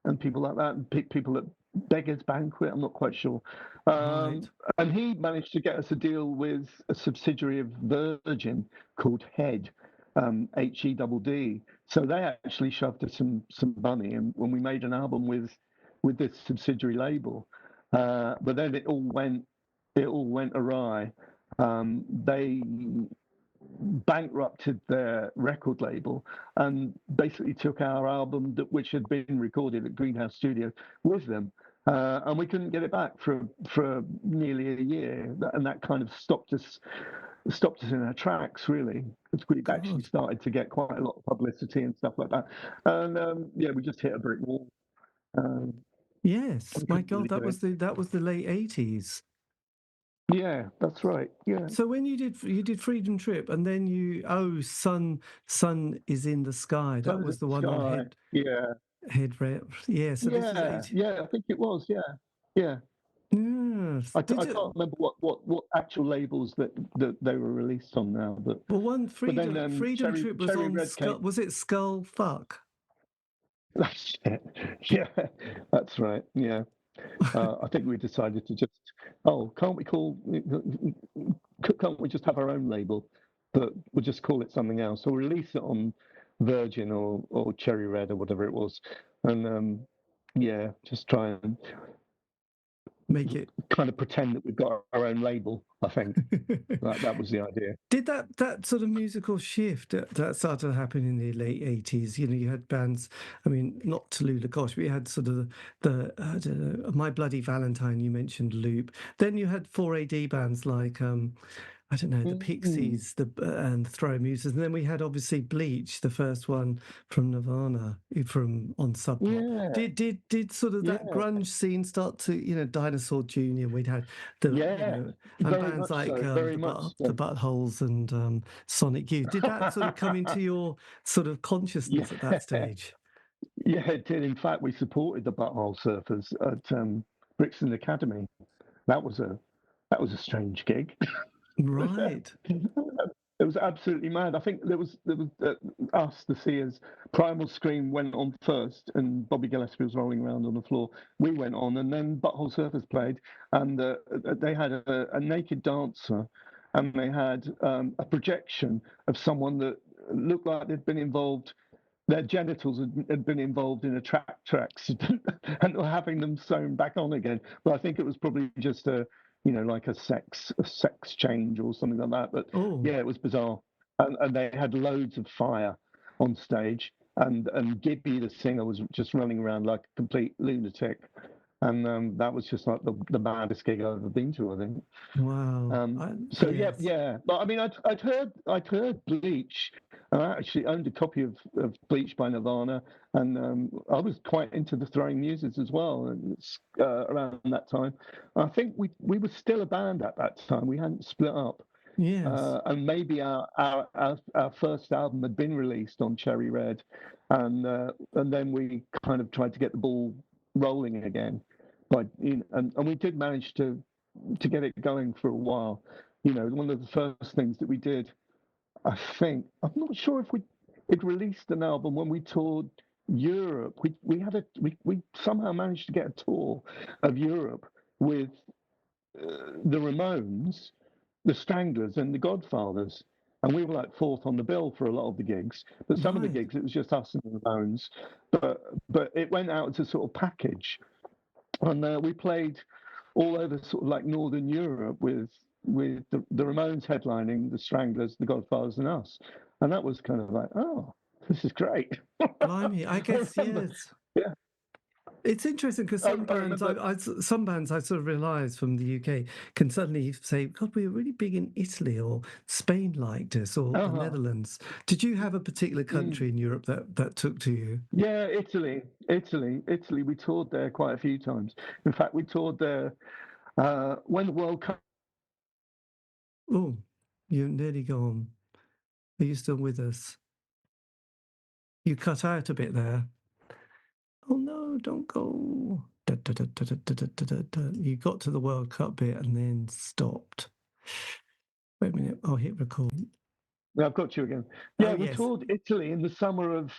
and people like that, and people at Beggars Banquet. I'm not quite sure. Right. And he managed to get us a deal with a subsidiary of Virgin called Head, HEDD. So they actually shoved us some money, and when we made an album with this subsidiary label, but then it all went awry. They bankrupted their record label and basically took our album, which had been recorded at Greenhouse Studio, with them. And we couldn't get it back for nearly a year, and that kind of stopped us in our tracks, really, because we actually started to get quite a lot of publicity and stuff like that. And we just hit a brick wall. Yes, my God, that was the late 80s. Yeah, that's right. Yeah. So when you did Freedom Trip, and then Sun is in the Sky. That was the one on Head Rep. Yeah. So this is 80. Yeah, I think it was. Yeah. Yes. I can't remember what actual labels that they were released on now, but Freedom Trip was on Skull. Was it Skull Fuck? That's it. Yeah, that's right. Yeah. I think we decided to just, can't we just have our own label, but we'll just call it something else, or release it on Virgin or Cherry Red or whatever it was, and just try and make it kind of pretend that we've got our own label. I think that was the idea. Did that sort of musical shift that started to happen in the late 80s? You had bands, I mean, not Tallulah, gosh, but you had sort of the I don't know, My Bloody Valentine, you mentioned Loop. Then you had 4AD bands like I don't know, the Pixies, and the Throw Muses, and then we had obviously Bleach, the first one from Nirvana, on Sub Pop. Yeah. Did sort of that grunge scene start to, Dinosaur Jr. We'd had and bands like the Buttholes and Sonic Youth. Did that sort of come into your sort of consciousness at that stage? Yeah, it did. In fact, we supported the Butthole Surfers at Brixton Academy. That was a strange gig. Right. It was absolutely mad. I think there was us, the Seers. Primal Scream went on first, and Bobby Gillespie was rolling around on the floor. We went on, and then Butthole Surfers played, and they had a naked dancer, and they had a projection of someone that looked like they'd been involved. Their genitals had been involved in a track accident, and were having them sewn back on again. But I think it was probably just like a sex change or something like that. But it was bizarre. And they had loads of fire on stage. And Gibby, the singer, was just running around like a complete lunatic. And that was just like the baddest gig I've ever been to, I think. Wow. Yeah. But I mean, I'd heard Bleach. I actually owned a copy of Bleach by Nirvana, and I was quite into the Throwing Muses as well. And around that time, I think we were still a band at that time. We hadn't split up. Yes. And maybe our first album had been released on Cherry Red, and then we kind of tried to get the ball rolling again. And we did manage to get it going for a while. One of the first things that we did, I think, I'm not sure if we'd released an album when we toured Europe. We somehow managed to get a tour of Europe with the Ramones, the Stranglers, and the Godfathers, and we were like fourth on the bill for a lot of the gigs. But some of the gigs, it was just us and the Ramones. But it went out as a sort of package, and we played all over sort of like Northern Europe with the Ramones headlining, the Stranglers, the Godfathers, and us. And that was kind of like, this is great. Blimey, I guess, yes. Yeah. It's interesting because some bands I sort of realise from the UK can suddenly say, God, we were really big in Italy, or Spain liked us, or the Netherlands. Did you have a particular country in Europe that took to you? Yeah, Italy. We toured there quite a few times. In fact, we toured there when the World Cup. Oh, you're nearly gone. Are you still with us? You cut out a bit there. Oh no, don't go. You got to the World Cup bit and then stopped. Wait a minute, I'll hit record. Yeah, I've got you again. Yeah, we toured Italy in the summer of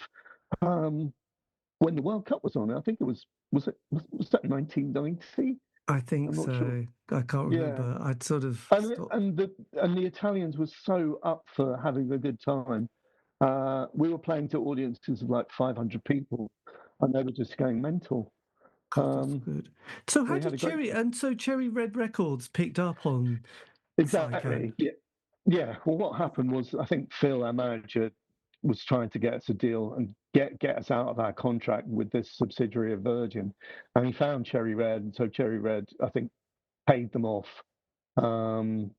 when the World Cup was on. I think it was that 1990? I think so. Sure. I can't remember. Yeah. I'd sort of and the Italians were so up for having a good time. We were playing to audiences of like 500 people, and they were just going mental. That's good. So how did Cherry Red Records picked up on exactly? Psycho? Yeah, well, what happened was I think Phil, our manager, was trying to get us a deal and get us out of our contract with this subsidiary of Virgin, and he found Cherry Red, and so Cherry Red, I think, paid them off, um,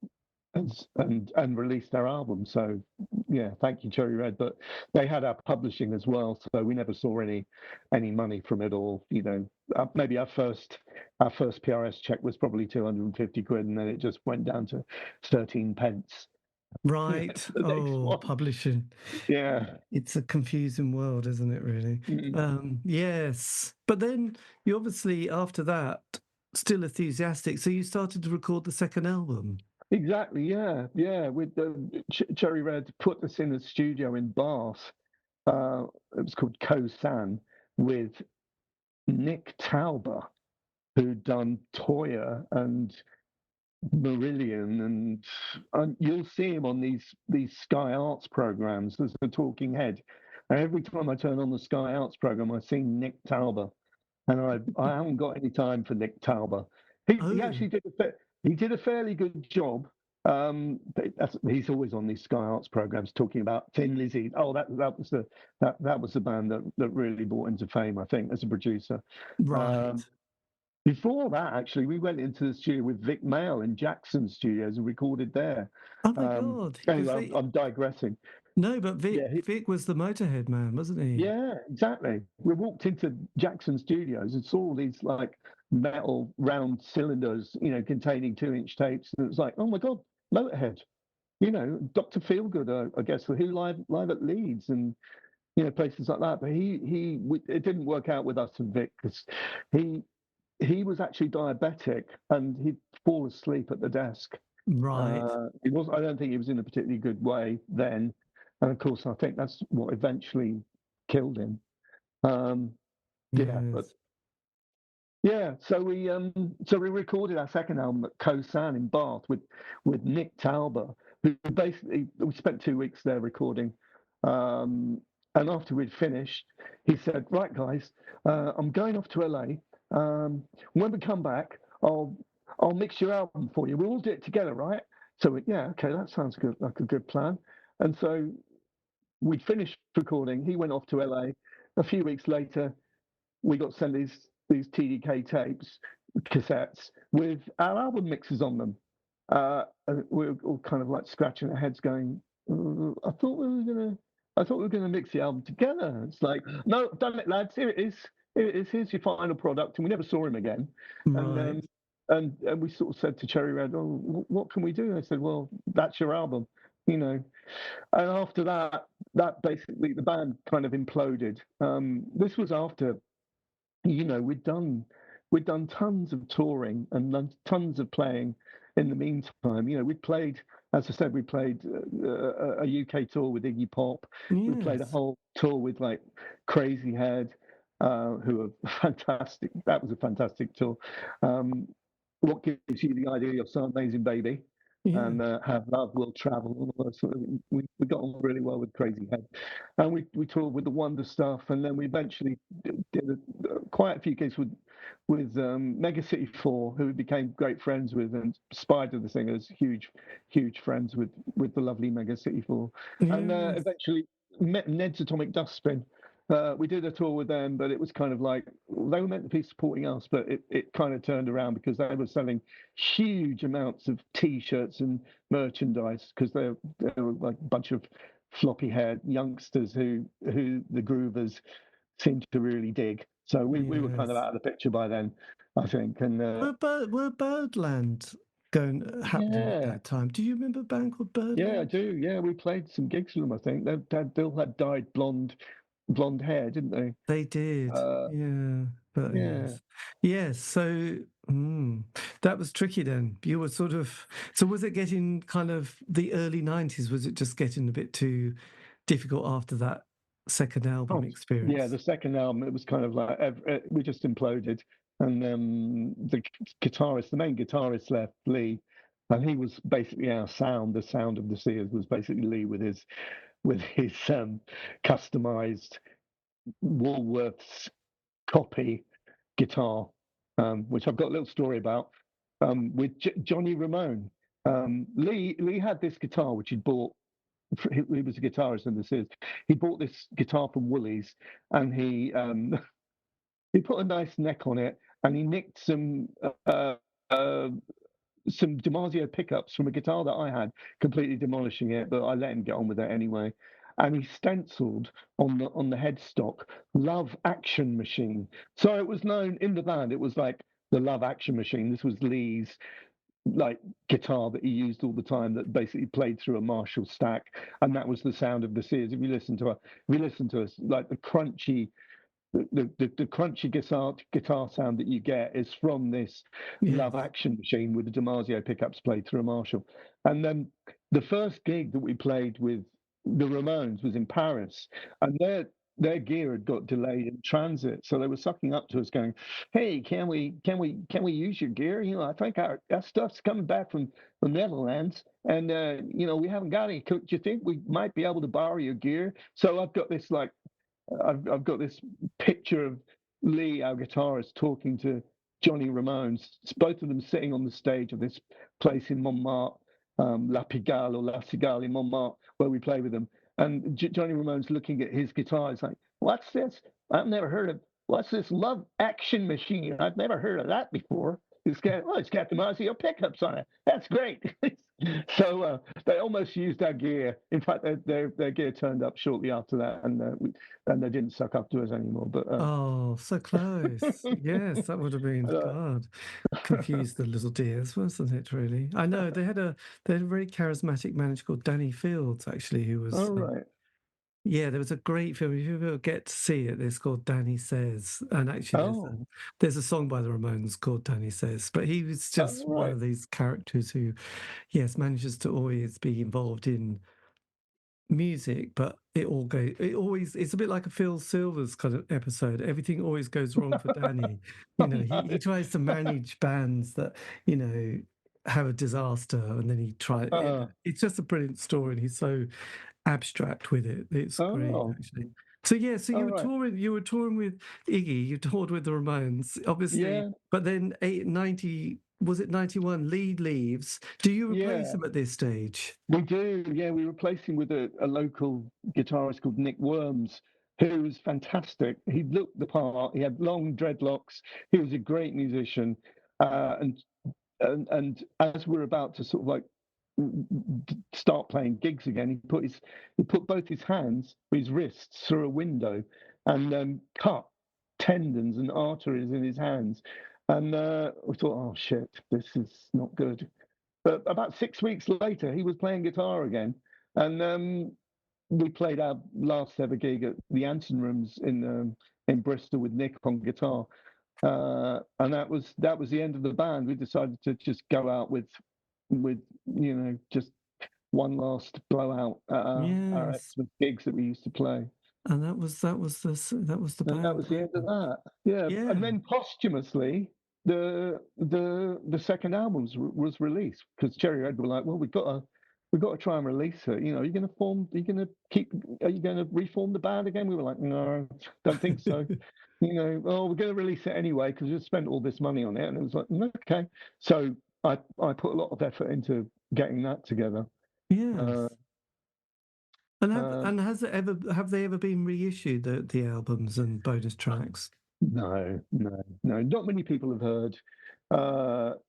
and released our album. So yeah, thank you, Cherry Red. But they had our publishing as well, so we never saw any money from it all. You know, maybe our first PRS check was probably 250 quid, and then it just went down to 13 pence. Right. The next Oh, one. publishing. Yeah. It's a confusing world, isn't it, really? Yes. But then you obviously, after that, still enthusiastic. So you started to record the second album. Exactly. Yeah. Yeah. With the Cherry Red put us in a studio in Bath. It was called Koh-San with Nick Tauber, who'd done Toya and Marillion, and you'll see him on these Sky Arts programs. There's a talking head, and every time I turn on the Sky Arts program, I see Nick Tauber, and I haven't got any time for Nick Tauber. He Oh, actually did a fairly good job. He's always on these Sky Arts programs talking about Thin Lizzy. Oh, that was the band that really brought into fame, I think, as a producer. right. Before that, actually, we went into the studio with Vic Mail in Jackson Studios and recorded there. Oh my God. Because Anyway, I'm digressing. no, but Yeah, Vic was the Motorhead man, wasn't he? yeah, exactly. We walked into Jackson Studios and saw all these like metal round cylinders, you know, containing 2-inch tapes, and it was like, oh my God, Motorhead. You know, Dr. Feelgood, I guess, who live at Leeds and you know places like that. But it didn't work out with us and Vic because he he was actually diabetic and he'd fall asleep at the desk. Right. He was. I don't think he was in a particularly good way then, and of course, I think that's what eventually killed him. Um, yeah, but Yes. yeah. So we recorded our second album at Koh-San in Bath with Nick Tauber, who basically we spent 2 weeks there recording. And after we'd finished, he said, "Right, guys, I'm going off to LA. When we come back, I'll mix your album for you. We'll all do it together, right?" So yeah, okay, that sounds good, like a good plan. And so we finished recording. He went off to LA. A few weeks later, we got sent these TDK tapes, cassettes with our album mixes on them. And we were all kind of like scratching our heads, going, "I thought we were gonna mix the album together." It's like, "No, done it, lads. Here it is. Here it is. Here's your final product." And we never saw him again. And Right. um, and we sort of said to Cherry Red, "Oh, what can we do?" And I said, "Well, that's your album, you know." And after that basically the band kind of imploded. This was after, you know, we'd done tons of touring and done tons of playing in the meantime. You know, we'd played, as I said, we played a UK tour with Iggy Pop. We played a Yes. whole tour with like Crazy Head, who are fantastic. That was a fantastic tour. Um, what gives you the idea of So Amazing Baby? Yeah. And Have Love Will Travel. All those sort of, we got on really well with Crazy Head, and we toured with the Wonder Stuff, and then we eventually did quite a few gigs with Mega City 4, who we became great friends with, and Spider the Singers, huge friends with the lovely Mega City 4, and Yes. eventually met Ned's Atomic Dustbin. We did a tour with them, but it was kind of like they were meant to be supporting us, but it kind of turned around because they were selling huge amounts of T-shirts and merchandise because they were like a bunch of floppy-haired youngsters who the groovers seemed to really dig. So we were kind of Yes. out of the picture by then, I think. And Were Birdland happening at yeah, that time? Do you remember a band called yeah, I Birdland? do. Yeah, we played some gigs with them. I think they all had dyed blonde hair, didn't they? They did. Uh, Yeah. But yeah. yes. Yes. So that was tricky then. You were sort of, so was it getting kind of the early 90s? Was it just getting a bit too difficult after that second album Oh, yeah. experience? The second album, it was kind of like we just imploded, and the guitarist, the main guitarist, left, Leigh, and he was basically our sound. The sound of the Seers was basically Leigh with his customized Woolworths copy guitar, which I've got a little story about with Johnny Ramone. Leigh had this guitar which he'd bought. He was a guitarist in the Seers. He bought this guitar from Woolies, and he put a nice neck on it, and he nicked uh, uh, some DiMarzio pickups from a guitar that I had, completely demolishing it. But I let him get on with it anyway. And he stenciled on the headstock "Love Action Machine." So it was known in the band. It was like the Love Action Machine. This was Leigh's like guitar that he used all the time, that basically played through a Marshall stack, and that was the sound of the Seers. If you listen to us, like the crunchy guitar sound that you get is from this Love Action Machine with the DiMarzio pickups played through a Marshall. And then the first gig that we played with the Ramones was in Paris, and their gear had got delayed in transit, so they were sucking up to us, going, "Hey, can we use your gear? You know, I think our stuff's coming back from the Netherlands, and you know, we haven't got any. Do you think we might be able to borrow your gear?" So I've got this picture of Leigh, our guitarist, talking to Johnny Ramones. It's both of them sitting on the stage of this place in Montmartre, La Pigalle or La Cigale in Montmartre, where we play with them. And Johnny Ramone's looking at his guitar. He's like, "What's this? I've never heard of. What's this Love Action Machine? I've never heard of that before." It's got DiMarzio pickups on it. That's great. So they almost used our gear. In fact, their gear turned up shortly after that, and they didn't suck up to us anymore. But Oh, so close. Yes, that would have been God. Confused the little dears, wasn't it? Really, I know they had a very charismatic manager called Danny Fields, actually, who was. all right. Yeah, there was a great film. If you ever get to see it, it's called Danny Says, and actually, Oh, there's a song by the Ramones called Danny Says. But he was all just one right. of these characters who, yes, manages to always be involved in music, but it's a bit like a Phil Silvers kind of episode. Everything always goes wrong for Danny. You know, he tries to manage bands that, you know, have a disaster, and then it's just a brilliant story, and he's so abstract with it. It's great, Oh, actually. So yeah, so all right. you were touring with Iggy, you toured with the Ramones, obviously, Yeah, but then 90, was it 91, Leigh leaves. Do you replace yeah. him at this stage? We do. Yeah, we replaced him with a local guitarist called Nick Worms, who was fantastic. He looked the part. He had long dreadlocks. He was a great musician, and and as we're about to sort of like start playing gigs again, he put both his hands, his wrists, through a window, and cut tendons and arteries in his hands. And we thought, "Oh shit, this is not good." But about 6 weeks later, he was playing guitar again, and we played our last ever gig at the Anson Rooms in Bristol with Nick on guitar, and that was the end of the band. We decided to just go out with you know, just one last blowout at our Yes, Xmas gigs that we used to play, and that was the and that band. was the end of that. Yeah, Yeah, and then posthumously, the second album was released, because Cherry Red were like, "Well, we've got to try and release it. You know, are you going to reform the band again?" We were like, "No, don't think so." You know, "Oh, we're going to release it anyway because we've spent all this money on it." And it was like, "Okay." So I put a lot of effort into getting that together. Uh, yes. And uh, have they ever been reissued, the albums and bonus tracks? no, no, no. Not many people have heard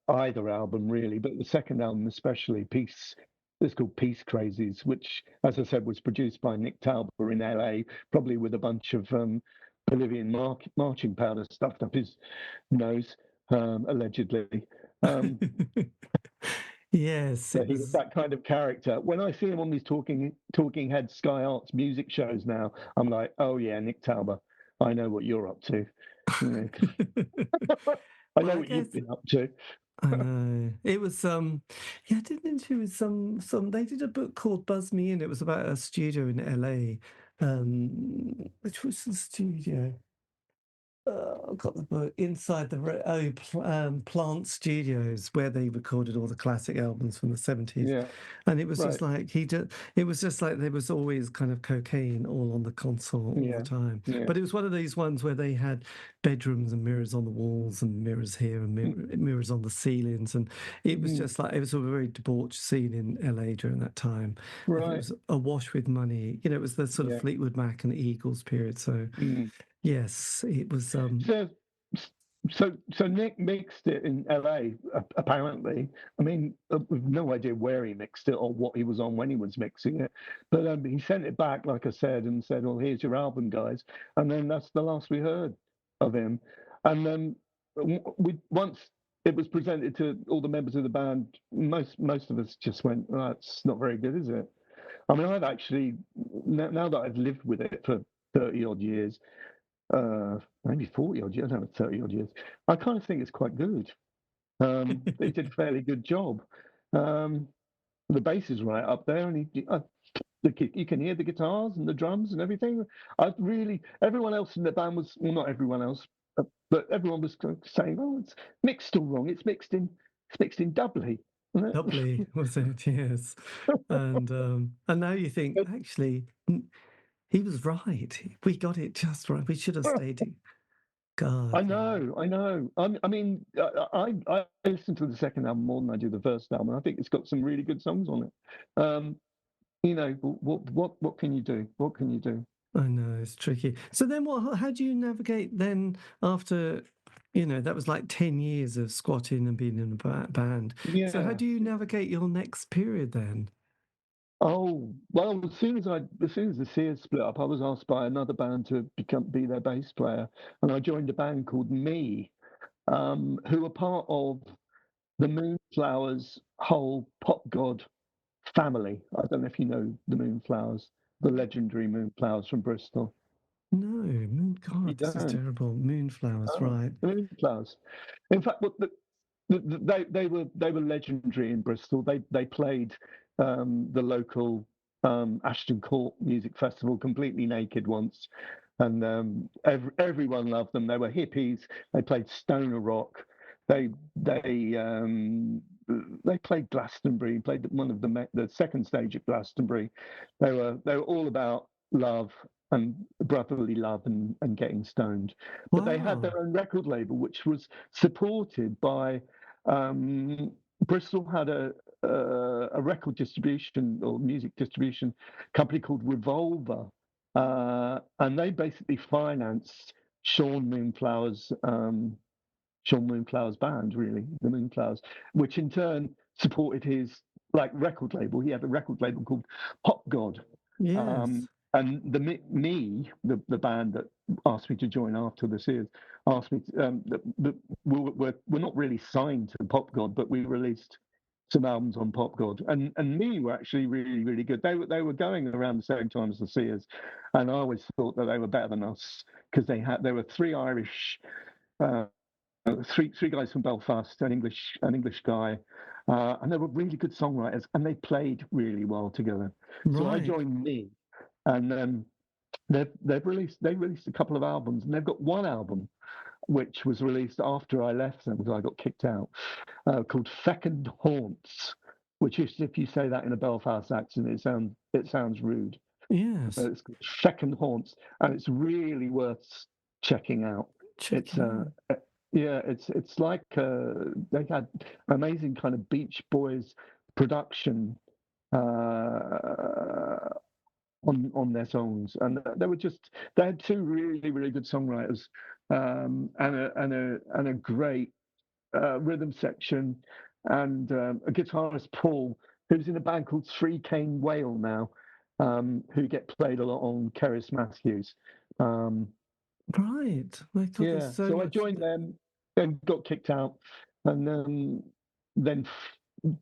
either album really, but the second album especially, Peace. It's called Peace Crazies, which, as I said, was produced by Nick Tauber in LA, probably with a bunch of Bolivian marching powder stuffed up his nose, allegedly. Um, Yes, but it he was was. that kind of character. When I see him on these Talking Head Sky Arts music shows now, I'm like, "Oh yeah, Nick Tauber, I know what you're up to. You know, I Well, know I what you've guess been up to." I know it was. Yeah, I did interview with some. They did a book called Buzz Me In. It was about a studio in LA. Which was the studio? I've got the book inside the Plant Studios where they recorded all the classic albums from the 70s, Yeah, and it was just right. like it was just like there was always kind of cocaine all on the console all the Yeah, time. yeah. But it was one of these ones where they had bedrooms and mirrors on the walls and mirrors here and mirrors on the ceilings, and it was Mm, just like it was a very debauched scene in LA during that time. I think it right. was awash with money. You know, it was the sort of Yeah. Fleetwood Mac and the Eagles period. So Mm. yes, it was. So, so Nick mixed it in LA, apparently. I mean, we've no idea where he mixed it or what he was on when he was mixing it. But he sent it back, like I said, and said, "Well, here's your album, guys." And then that's the last we heard of him. And then we once it was presented to all the members of the band, most of us just went, "Oh, that's not very good, is it?" I mean, I've actually now that I've lived with it for 30 odd years, maybe 40 odd years, no, 30 odd years. I kind of think it's quite good. They did a fairly good job. Um, the bass is right up there, and you can hear the guitars and the drums and everything. Everyone else in the band was, well, not everyone else, but everyone was kind of saying, "Oh, it's mixed still wrong. It's mixed in doubly." Doubly was it? Yes, and now you think actually he was right. We got it just right. We should have stayed in. God, I know, I know. I mean, I listen to the second album more than I do the first album. I think it's got some really good songs on it. What can you do? What can you do? I know it's tricky. So then, what? How do you navigate then after? You know, that was like 10 years of squatting and being in a band. So how Yeah. do you navigate your next period then? Oh well, as soon as the Seers split up, I was asked by another band to be their bass player, and I joined a band called Me, who were part of the Moonflowers whole pop god family. I don't know if you know the Moonflowers, the legendary Moonflowers from Bristol. No, moon. You God, this is don't. terrible. Moonflowers, Oh, right? the Moonflowers. In fact, they were legendary in Bristol. They played the local Ashton Court Music Festival completely naked once, and everyone loved them. They were hippies. They played stoner rock. They they um, they played Glastonbury. Played one of the second stage at Glastonbury. They were all about love and brotherly love and getting stoned. But they had Wow. their own record label, which was supported by um, Bristol had a record distribution or music distribution company called Revolver, and they basically financed Sean Moonflower's Sean Moonflower's band, really, the Moonflowers, which in turn supported his like record label. He had a record label called Pop God, Yes. and the band that asked me to join after the Seers, asked me we're not really signed to Pop God, but we released some albums on Pop God, and Me were actually really really good. They were going around the same time as the Seers, and I always thought that they were better than us because there were three Irish. Three guys from Belfast, an English guy, and they were really good songwriters, and they played really well together. So I Right. joined Me, and they released a couple of albums, and they've got one album which was released after I left them because I got kicked out, called Fecund Haunts, which is, if you say that in a Belfast accent, it sounds rude. Yes. It's called Fecund Haunts, and it's really worth checking out. Check It's it out. yeah, it's like they had amazing kind of Beach Boys production uh, on their songs, and they had two really really good songwriters, and a great rhythm section, and a guitarist Paul who's in a band called Three Cane Whale now, who get played a lot on Keris Matthews. Um, Right. My God, there's yeah, so so I much. joined them, then got kicked out, and then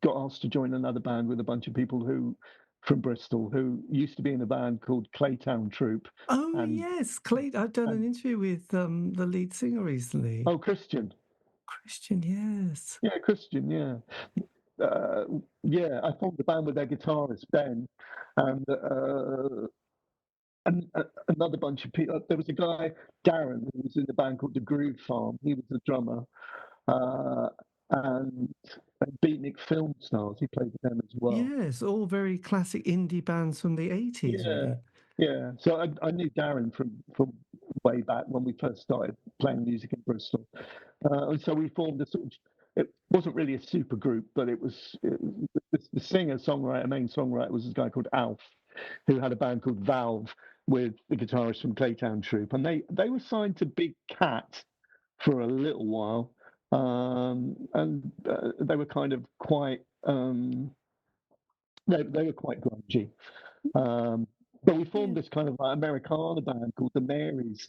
got asked to join another band with a bunch of people who from Bristol who used to be in a band called Claytown Troop, Oh and yes, Clay. I've done an and interview with the lead singer recently. oh Christian, Christian, yes. yeah Christian, yeah, I formed a band with their guitarist Ben, and another bunch of people. There was a guy, Darren, who was in the band called the Groove Farm. He was the drummer, uh, and Beatnik Film Stars. He played with them as well. Yes, all very classic indie bands from the 80s, Yeah, really. yeah. So I knew Darren from way back when we first started playing music in Bristol, and so we formed a sort of. It wasn't really a super group, but the singer songwriter, main songwriter, was this guy called Alf, who had a band called Valve with the guitarist from Claytown Troop, and they were signed to Big Cat for a little while, and they were kind of quite they were quite grungy. Um, but we Yeah. formed this kind of like Americana band called the Marys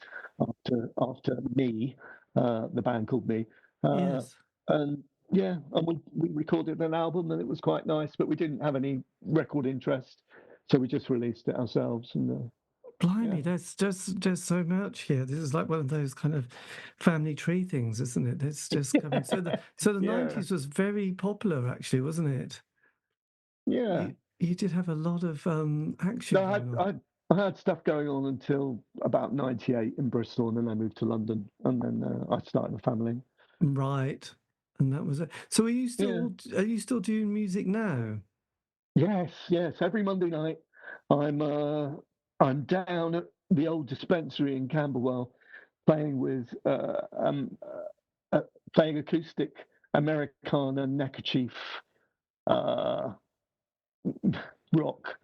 after me, the band called me, uh, Yes. and yeah, and we recorded an album and it was quite nice, but we didn't have any record interest, so we just released it ourselves. And yeah, Blimey, there's just so much here. This is like one of those kind of family tree things, isn't it? It's just coming. So the yeah, 90s was very popular, actually, wasn't it? yeah. You did have a lot of action No, going on. I had stuff going on until about '98 in Bristol, and then I moved to London, and then I started a family. Right. And that was it. So Yeah. are you still doing music now? Yes, yes. Every Monday night, I'm uh, I'm down at the old dispensary in Camberwell, playing with playing acoustic Americana neckerchief uh, rock.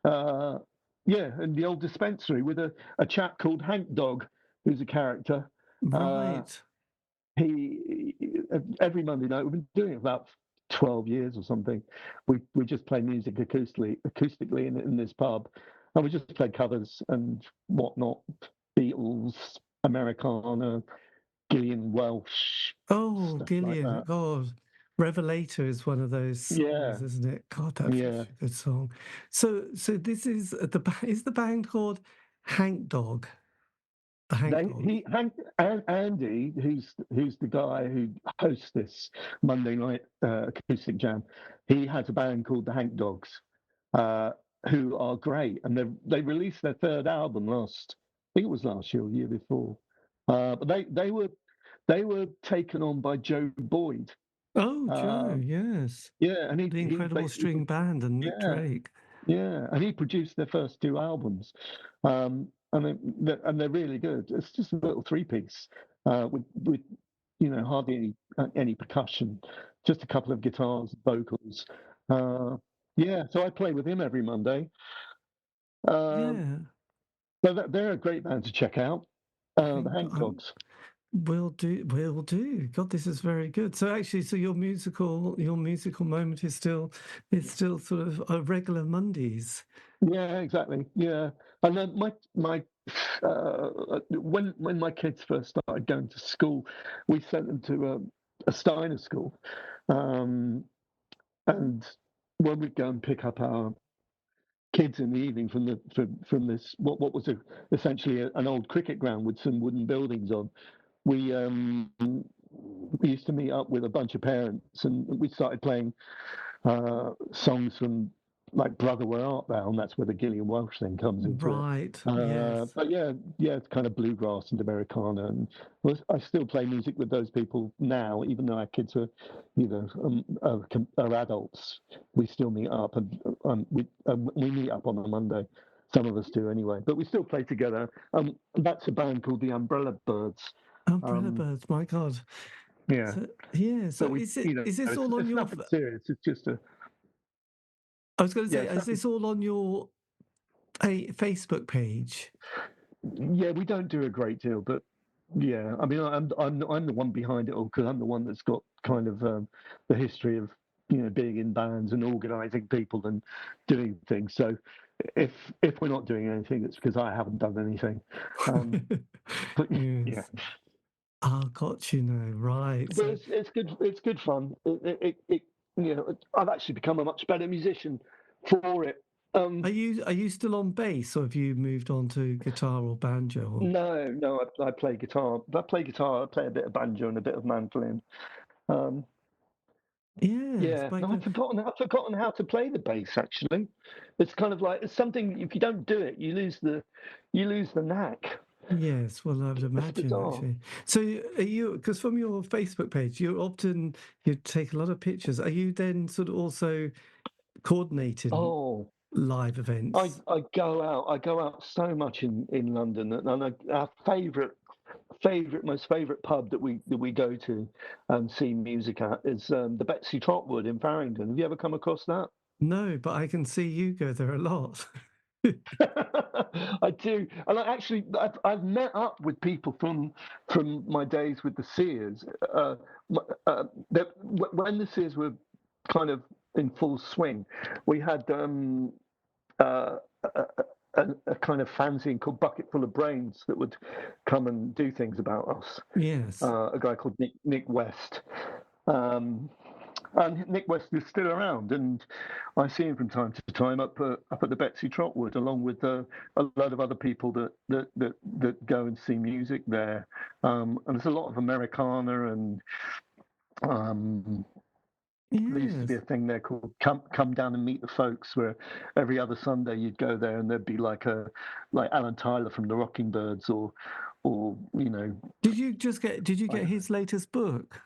Uh, yeah, in the old dispensary with a chap called Hank Dog, who's a character. Uh, Right. he every Monday night, we've been doing it about 12 years or something. We just play music acoustically in this pub, and we just play covers and whatnot, Beatles, Americana, Gillian Welsh, Oh, stuff like Gillian. that. God. Revelator is one of those songs, Yeah, isn't it? God, that's such yeah. a good song. So this is is the band called Hank Dog? The Hank They Dog. he Hank and Andy, who's the guy who hosts this Monday night acoustic jam. He has a band called the Hank Dogs, uh, who are great, and they released their third album I think it was last year or the year before. But they were taken on by Joe Boyd. Oh, Joe, Um, yes. yeah, and The he Incredible basically String Band and Nick yeah Drake. yeah, and he produced their first two albums, and they're really good. It's just a little three piece with hardly any percussion, just a couple of guitars, vocals. Uh, yeah, so I play with him every Monday. Um, Yeah. so they're a great band to check out. The Hank, Hank Dogs. will do. Will do. God, this is very good. So actually, so your musical moment is still sort of a regular Mondays. Yeah, exactly. Yeah, and then my when my kids first started going to school, we sent them to a Steiner school, um, and when we'd go and pick up our kids in the evening from this what was essentially an old cricket ground with some wooden buildings on, we used to meet up with a bunch of parents, and we started playing songs from like "Brother, Where Art Thou," and that's where the Gillian Welsh thing comes into it. Right. Yes. But yeah, it's kind of bluegrass and Americana, and I still play music with those people now, even though our kids are, are adults. We still meet up, and we meet up on a Monday. Some of us do anyway, but we still play together. That's a band called the Umbrellabirds. Um, Umbrellabirds. My God. yeah, So yeah. so So is this it's, all on it's your? nothing serious. It's just a I was going to yeah, say, it's is nothing. this all on your a Facebook page? Yeah, we don't do a great deal, but yeah, I mean, I'm the one behind it all because I'm the one that's got kind of the history of being in bands and organising people and doing things. So if we're not doing anything, it's because I haven't done anything. Um, but yeah, Yes. Ah, got you now. Right. but So it's good. It's good fun. I've actually become a much better musician for it. Um, are you still on bass, or have you moved on to guitar or banjo? Or... no, I play guitar. I play guitar. I play a bit of banjo and a bit of mandolin. Um, Yes, Yeah, by no, God. I've forgotten how to play the bass. Actually, it's kind of like it's something. If you don't do it, you lose the knack. Yes, well, I would It's imagine bizarre. actually. So, are you, because from your Facebook page, you take a lot of pictures. Are you then sort of also coordinating Oh, live I, events? I go out. I go out so much in London, and our most favourite pub that we go to and see music at is the Betsy Trotwood in Farringdon. Have you ever come across that? No, but I can see you go there a lot. I do, and I've met up with people from my days with the Seers. When the Seers were kind of in full swing, we had uh, a, a kind of fanzine called Bucket Full of Brains that would come and do things about us. Yes. A guy called Nick West. Um, and Nick West is still around, and I see him from time to time up at the Betsy Trotwood, along with a lot of other people that go and see music there. And there's a lot of Americana, and um, there used to be Yes. a thing there called come down and meet the folks, where every other Sunday you'd go there, and there'd be like Alan Tyler from the Rocking Birds, or Did you get I, his latest book?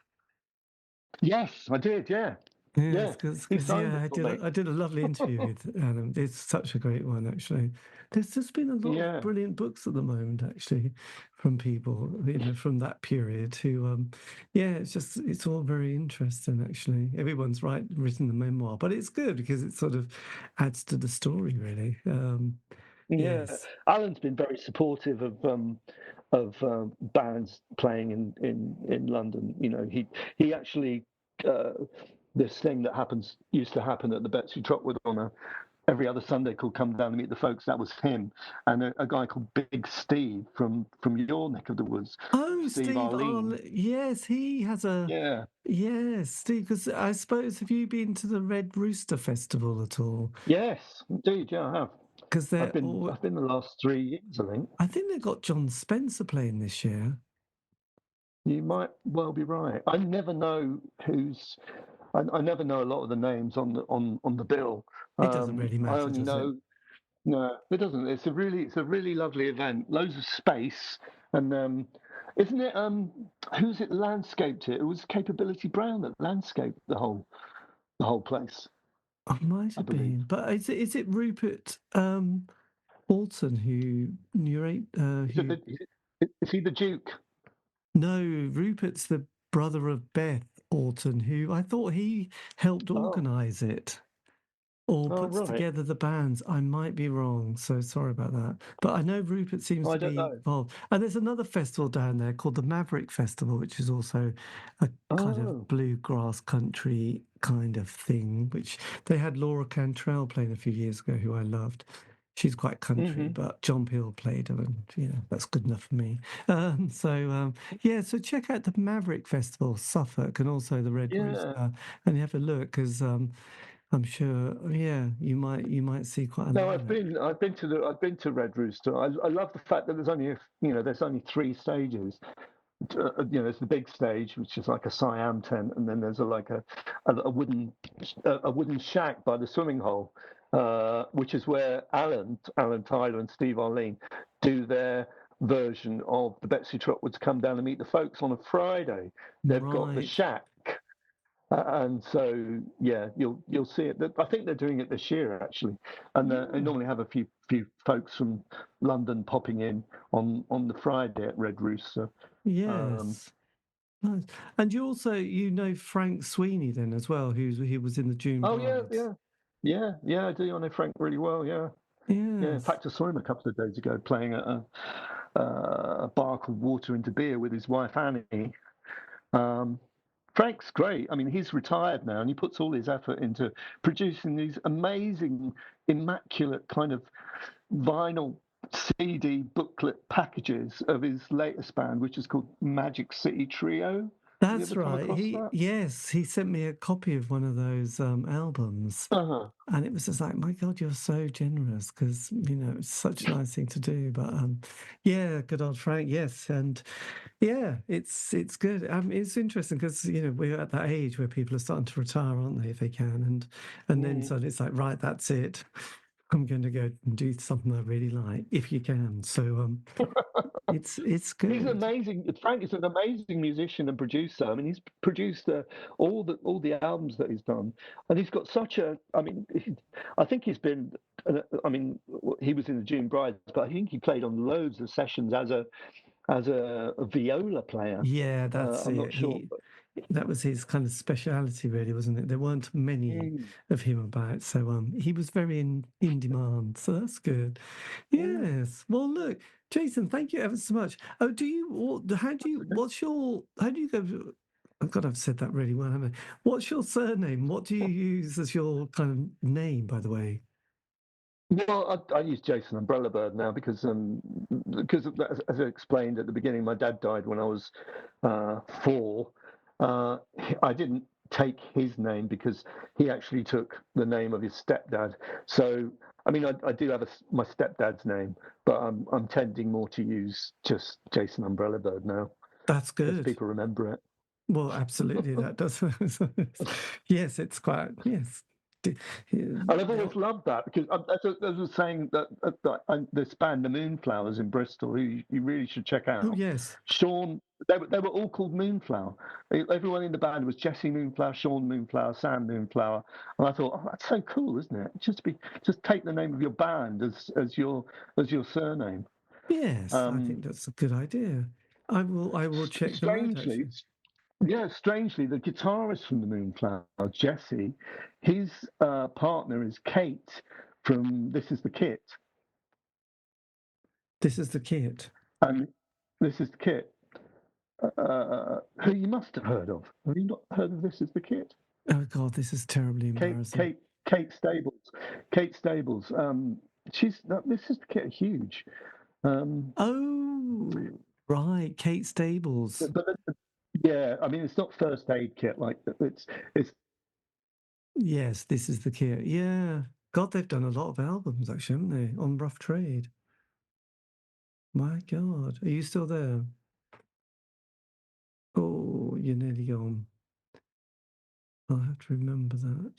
yes, I did, yeah, Yes, yeah, he because signed yeah, it for me. I did a lovely interview with Adam. It's such a great one, actually. There's just been a lot of Yeah. brilliant books at the moment, actually, from people, from that period who, yeah, it's all very interesting, actually. Everyone's written the memoir, but it's good because it sort of adds to the story, really. Yeah, Yes, Alan's been very supportive of bands playing in London. He actually uh, this thing that happens used to happen at the Betsy Trotwood on every other Sunday called "Come Down and Meet the Folks." That was him and a guy called Big Steve from your neck of the woods, oh, Steve Steve Arlene. Arle. Yes, he has a. Yeah. Yes, Steve, because I suppose, have you been to the Red Rooster Festival at all? Yes, indeed. Yeah, I have. Because I've they're been all. I've been the last 3 years, I think. I think they've got John Spencer playing this year. You might well be right. I never know who's. I never know a lot of the names on the bill. It doesn't really I matter, only does it? know. No, it doesn't. It's a really lovely event. Loads of space, and isn't it? Who's it landscaped it? It was Capability Brown that landscaped the whole place, I might I have believe. been, but is it Rupert Alton who narrate Is it who? the, is he the Duke? No, Rupert's the brother of Beth Alton, who I thought he helped Oh, organise it. Or oh, puts right. together the bands. I might be wrong, so sorry about that. But I know Rupert seems I to don't be know. involved. And there's another festival down there called the Maverick Festival, which is also a kind of Oh, bluegrass country kind of thing, which they had Laura Cantrell playing a few years ago, who I loved. She's quite country, hmm, but John Peel played her, and that's good enough for me. Yeah, so check out the Maverick Festival, Suffolk, and also the Red yeah. Rooster, and you have a look because I'm sure, yeah, you might see quite a No, I've lineup. been I've been to the I've been to Red Rooster. I love the fact that there's only 3 stages. There's the big stage, which is like a Siam tent, and then there's a wooden shack by the swimming hole, which is where Alan Tyler and Steve Arlene do their version of the Betsy Trotwoods Come Down and Meet the Folks on a Friday. They've got the Right. shack. And so, yeah, you'll see it. I think they're doing it this year actually, and they Oh, normally have a few folks from London popping in on the Friday at Red Rooster. Um, yes. Nice. And you know Frank Sweeney then as well, he was in the June oh yeah, Brides. yeah, yeah, yeah. I do. I know Frank really well. Yeah, yeah. In Yes. fact, I saw him a couple of days ago playing at a bar called Water into Beer with his wife Annie. Um, Frank's great. I mean, he's retired now, and he puts all his effort into producing these amazing, immaculate kind of vinyl CD booklet packages of his latest band, which is called Magic City Trio. You That's ever come right. across that? He sent me a copy of one of those albums. Uh-huh. And it was just like, my God, you're so generous because, it's such a nice thing to do. But yeah, good old Frank, yes. And yeah, it's good. It's interesting because, we're at that age where people are starting to retire, aren't they, if they can. And then Mm. suddenly it's like, right, that's it. I'm going to go and do something I really like, if you can. So it's He's an good. amazing. Frank is an amazing musician and producer. I mean, he's produced all the albums that he's done, and he's got such a. I mean, I think he's been. I mean, he was in the June Brides, but I think he played on loads of sessions as a viola player. Yeah, that's I'm not it. sure. That was his kind of speciality, really, wasn't it? There weren't many Mm, of him about, so he was very in demand. So that's good. mm, Yes. Well, look, Jason, thank you ever so much. Oh, how do you go? Oh God, I've said that really well, haven't I? What's your surname? What do you use as your kind of name, by the way? well, I use Jason Umbrellabird now because as I explained at the beginning, my dad died when I was 4. Uh, I didn't take his name because he actually took the name of his stepdad. So, I mean, I do have my stepdad's name, but I'm tending more to use just Jason Umbrellabird now, That's as good. people remember it. Well, absolutely, that does. Yes, it's quite, yes. And I've always loved that because as I was saying this band, the Moonflowers in Bristol, who you really should check Oh, out. yes. Sean, they were all called Moonflower. Everyone in the band was Jesse Moonflower, Sean Moonflower, Sam Moonflower, and I thought, oh, that's so cool, isn't it? Just take the name of your band as your surname. Yes, I Um, think that's a good idea. I will check them out strangely, actually. yeah, strangely, the guitarist from the Moonflower, Jesse, his partner is Kate from This Is the Kit. This is the kit. And This Is the Kit, who you must have heard of. Have you not heard of This Is the Kit? Oh God, this is terribly Kate, embarrassing. Kate, Kate Stables. Kate Stables. This Is the Kit are huge. Um, Oh, right, Kate Stables. but yeah, I mean, it's not first aid kit like that. It's Yes, this is the kit. Yeah. God, they've done a lot of albums actually, haven't they? On Rough Trade. My God, are you still there? Oh, you're nearly gone. I'll have to remember that. on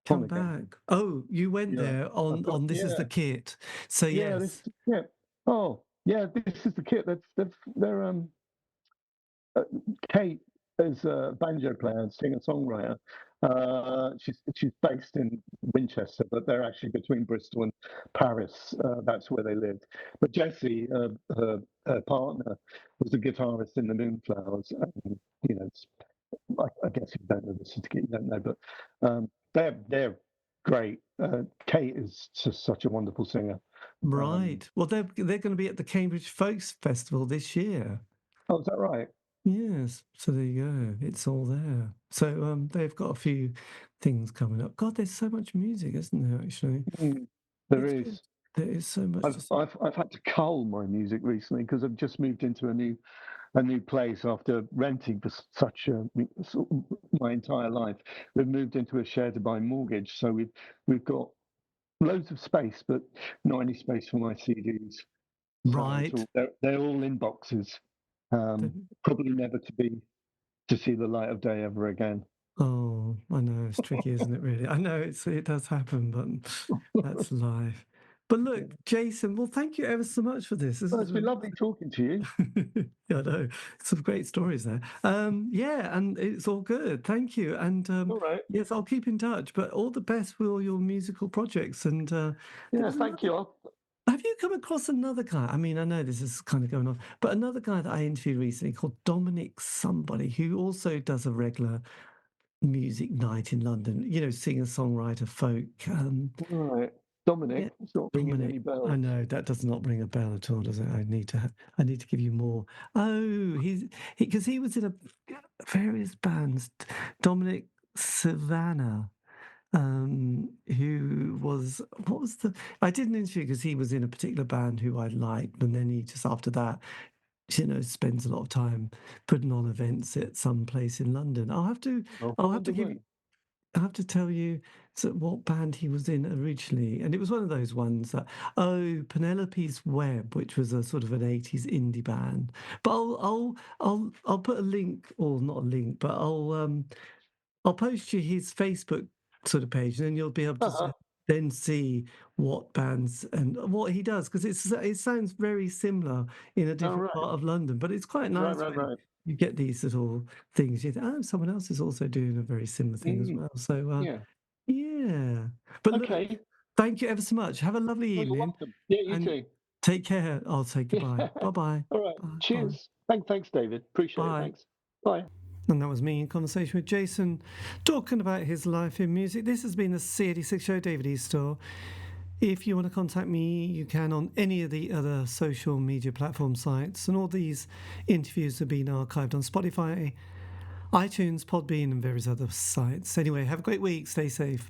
Come again. back. Oh, you went Yeah, there I've got on This Is the yeah, Kit. So yeah. This yes. is the kit. Oh, yeah. This is the kit. They're uh, Kate is a banjo player and singer-songwriter. She's based in Winchester, but they're actually between Bristol and Paris. That's where they live. But Jessie, her partner, was a guitarist in the Moonflowers. And, you know, I guess if you don't know the certificate, you don't know, but they're great. Kate is just such a wonderful singer. Um, Right. Well, they're going to be at the Cambridge Folks Festival this year. oh, is that right? Yes. So there you go. It's all there. So they've got a few things coming up. God, there's so much music, isn't there? Actually, Mm, there it's is. good. There is so much to see. I've had to cull my music recently because I've just moved into a new place after renting for my entire life. We've moved into a share to buy mortgage, so we've got loads of space, but not any space for my CDs. So Right. they're all in boxes, probably never to see the light of day ever again. Oh, I know it's tricky, isn't it? Really, I know it does happen, but that's life. But Yeah. look, Jason. Well, thank you ever so much for this. This Well, is it's been lovely talking to you. yeah, I know some great stories there. Yeah, and it's all good. Thank you, and All right. yes, I'll keep in touch. But all the best with all your musical projects. And there Yeah, was thank another. you. Have you come across another guy? I mean, I know this is kind of going on, but another guy that I interviewed recently called Dominic somebody who also does a regular music night in London, singer, songwriter, folk. All right. Yeah, Dominic, it's not ringing Dominic. any I bells. know that does not ring a bell at all, does it? I need to give you more. Oh, because he was in various bands. Dominic Savannah, who was what was the? I did an interview because he was in a particular band who I liked, and then he just after that spends a lot of time putting on events at some place in London. I'll have to tell you what band he was in originally, and it was one of those ones that Penelope's Web, which was a sort of an 80s indie band. But I'll put a link, or not a link, but I'll post you his Facebook sort of page, and then you'll be able to then see what bands and what he does, because it sounds very similar in a different part of London, but it's quite nice when you get these little things. You think, someone else is also doing a very similar thing as well. So yeah. But look, thank you ever so much. Have a lovely evening. You're welcome. Yeah, you too. Take care. I'll say goodbye. Bye-bye. All right. Bye. Cheers. Thanks, David. Appreciate it. Thanks. Bye. And that was me in conversation with Jason, talking about his life in music. This has been the C86 show, David Eastaugh. If you want to contact me, you can on any of the other social media platform sites. And all these interviews have been archived on Spotify, iTunes, Podbean, and various other sites. Anyway, have a great week. Stay safe.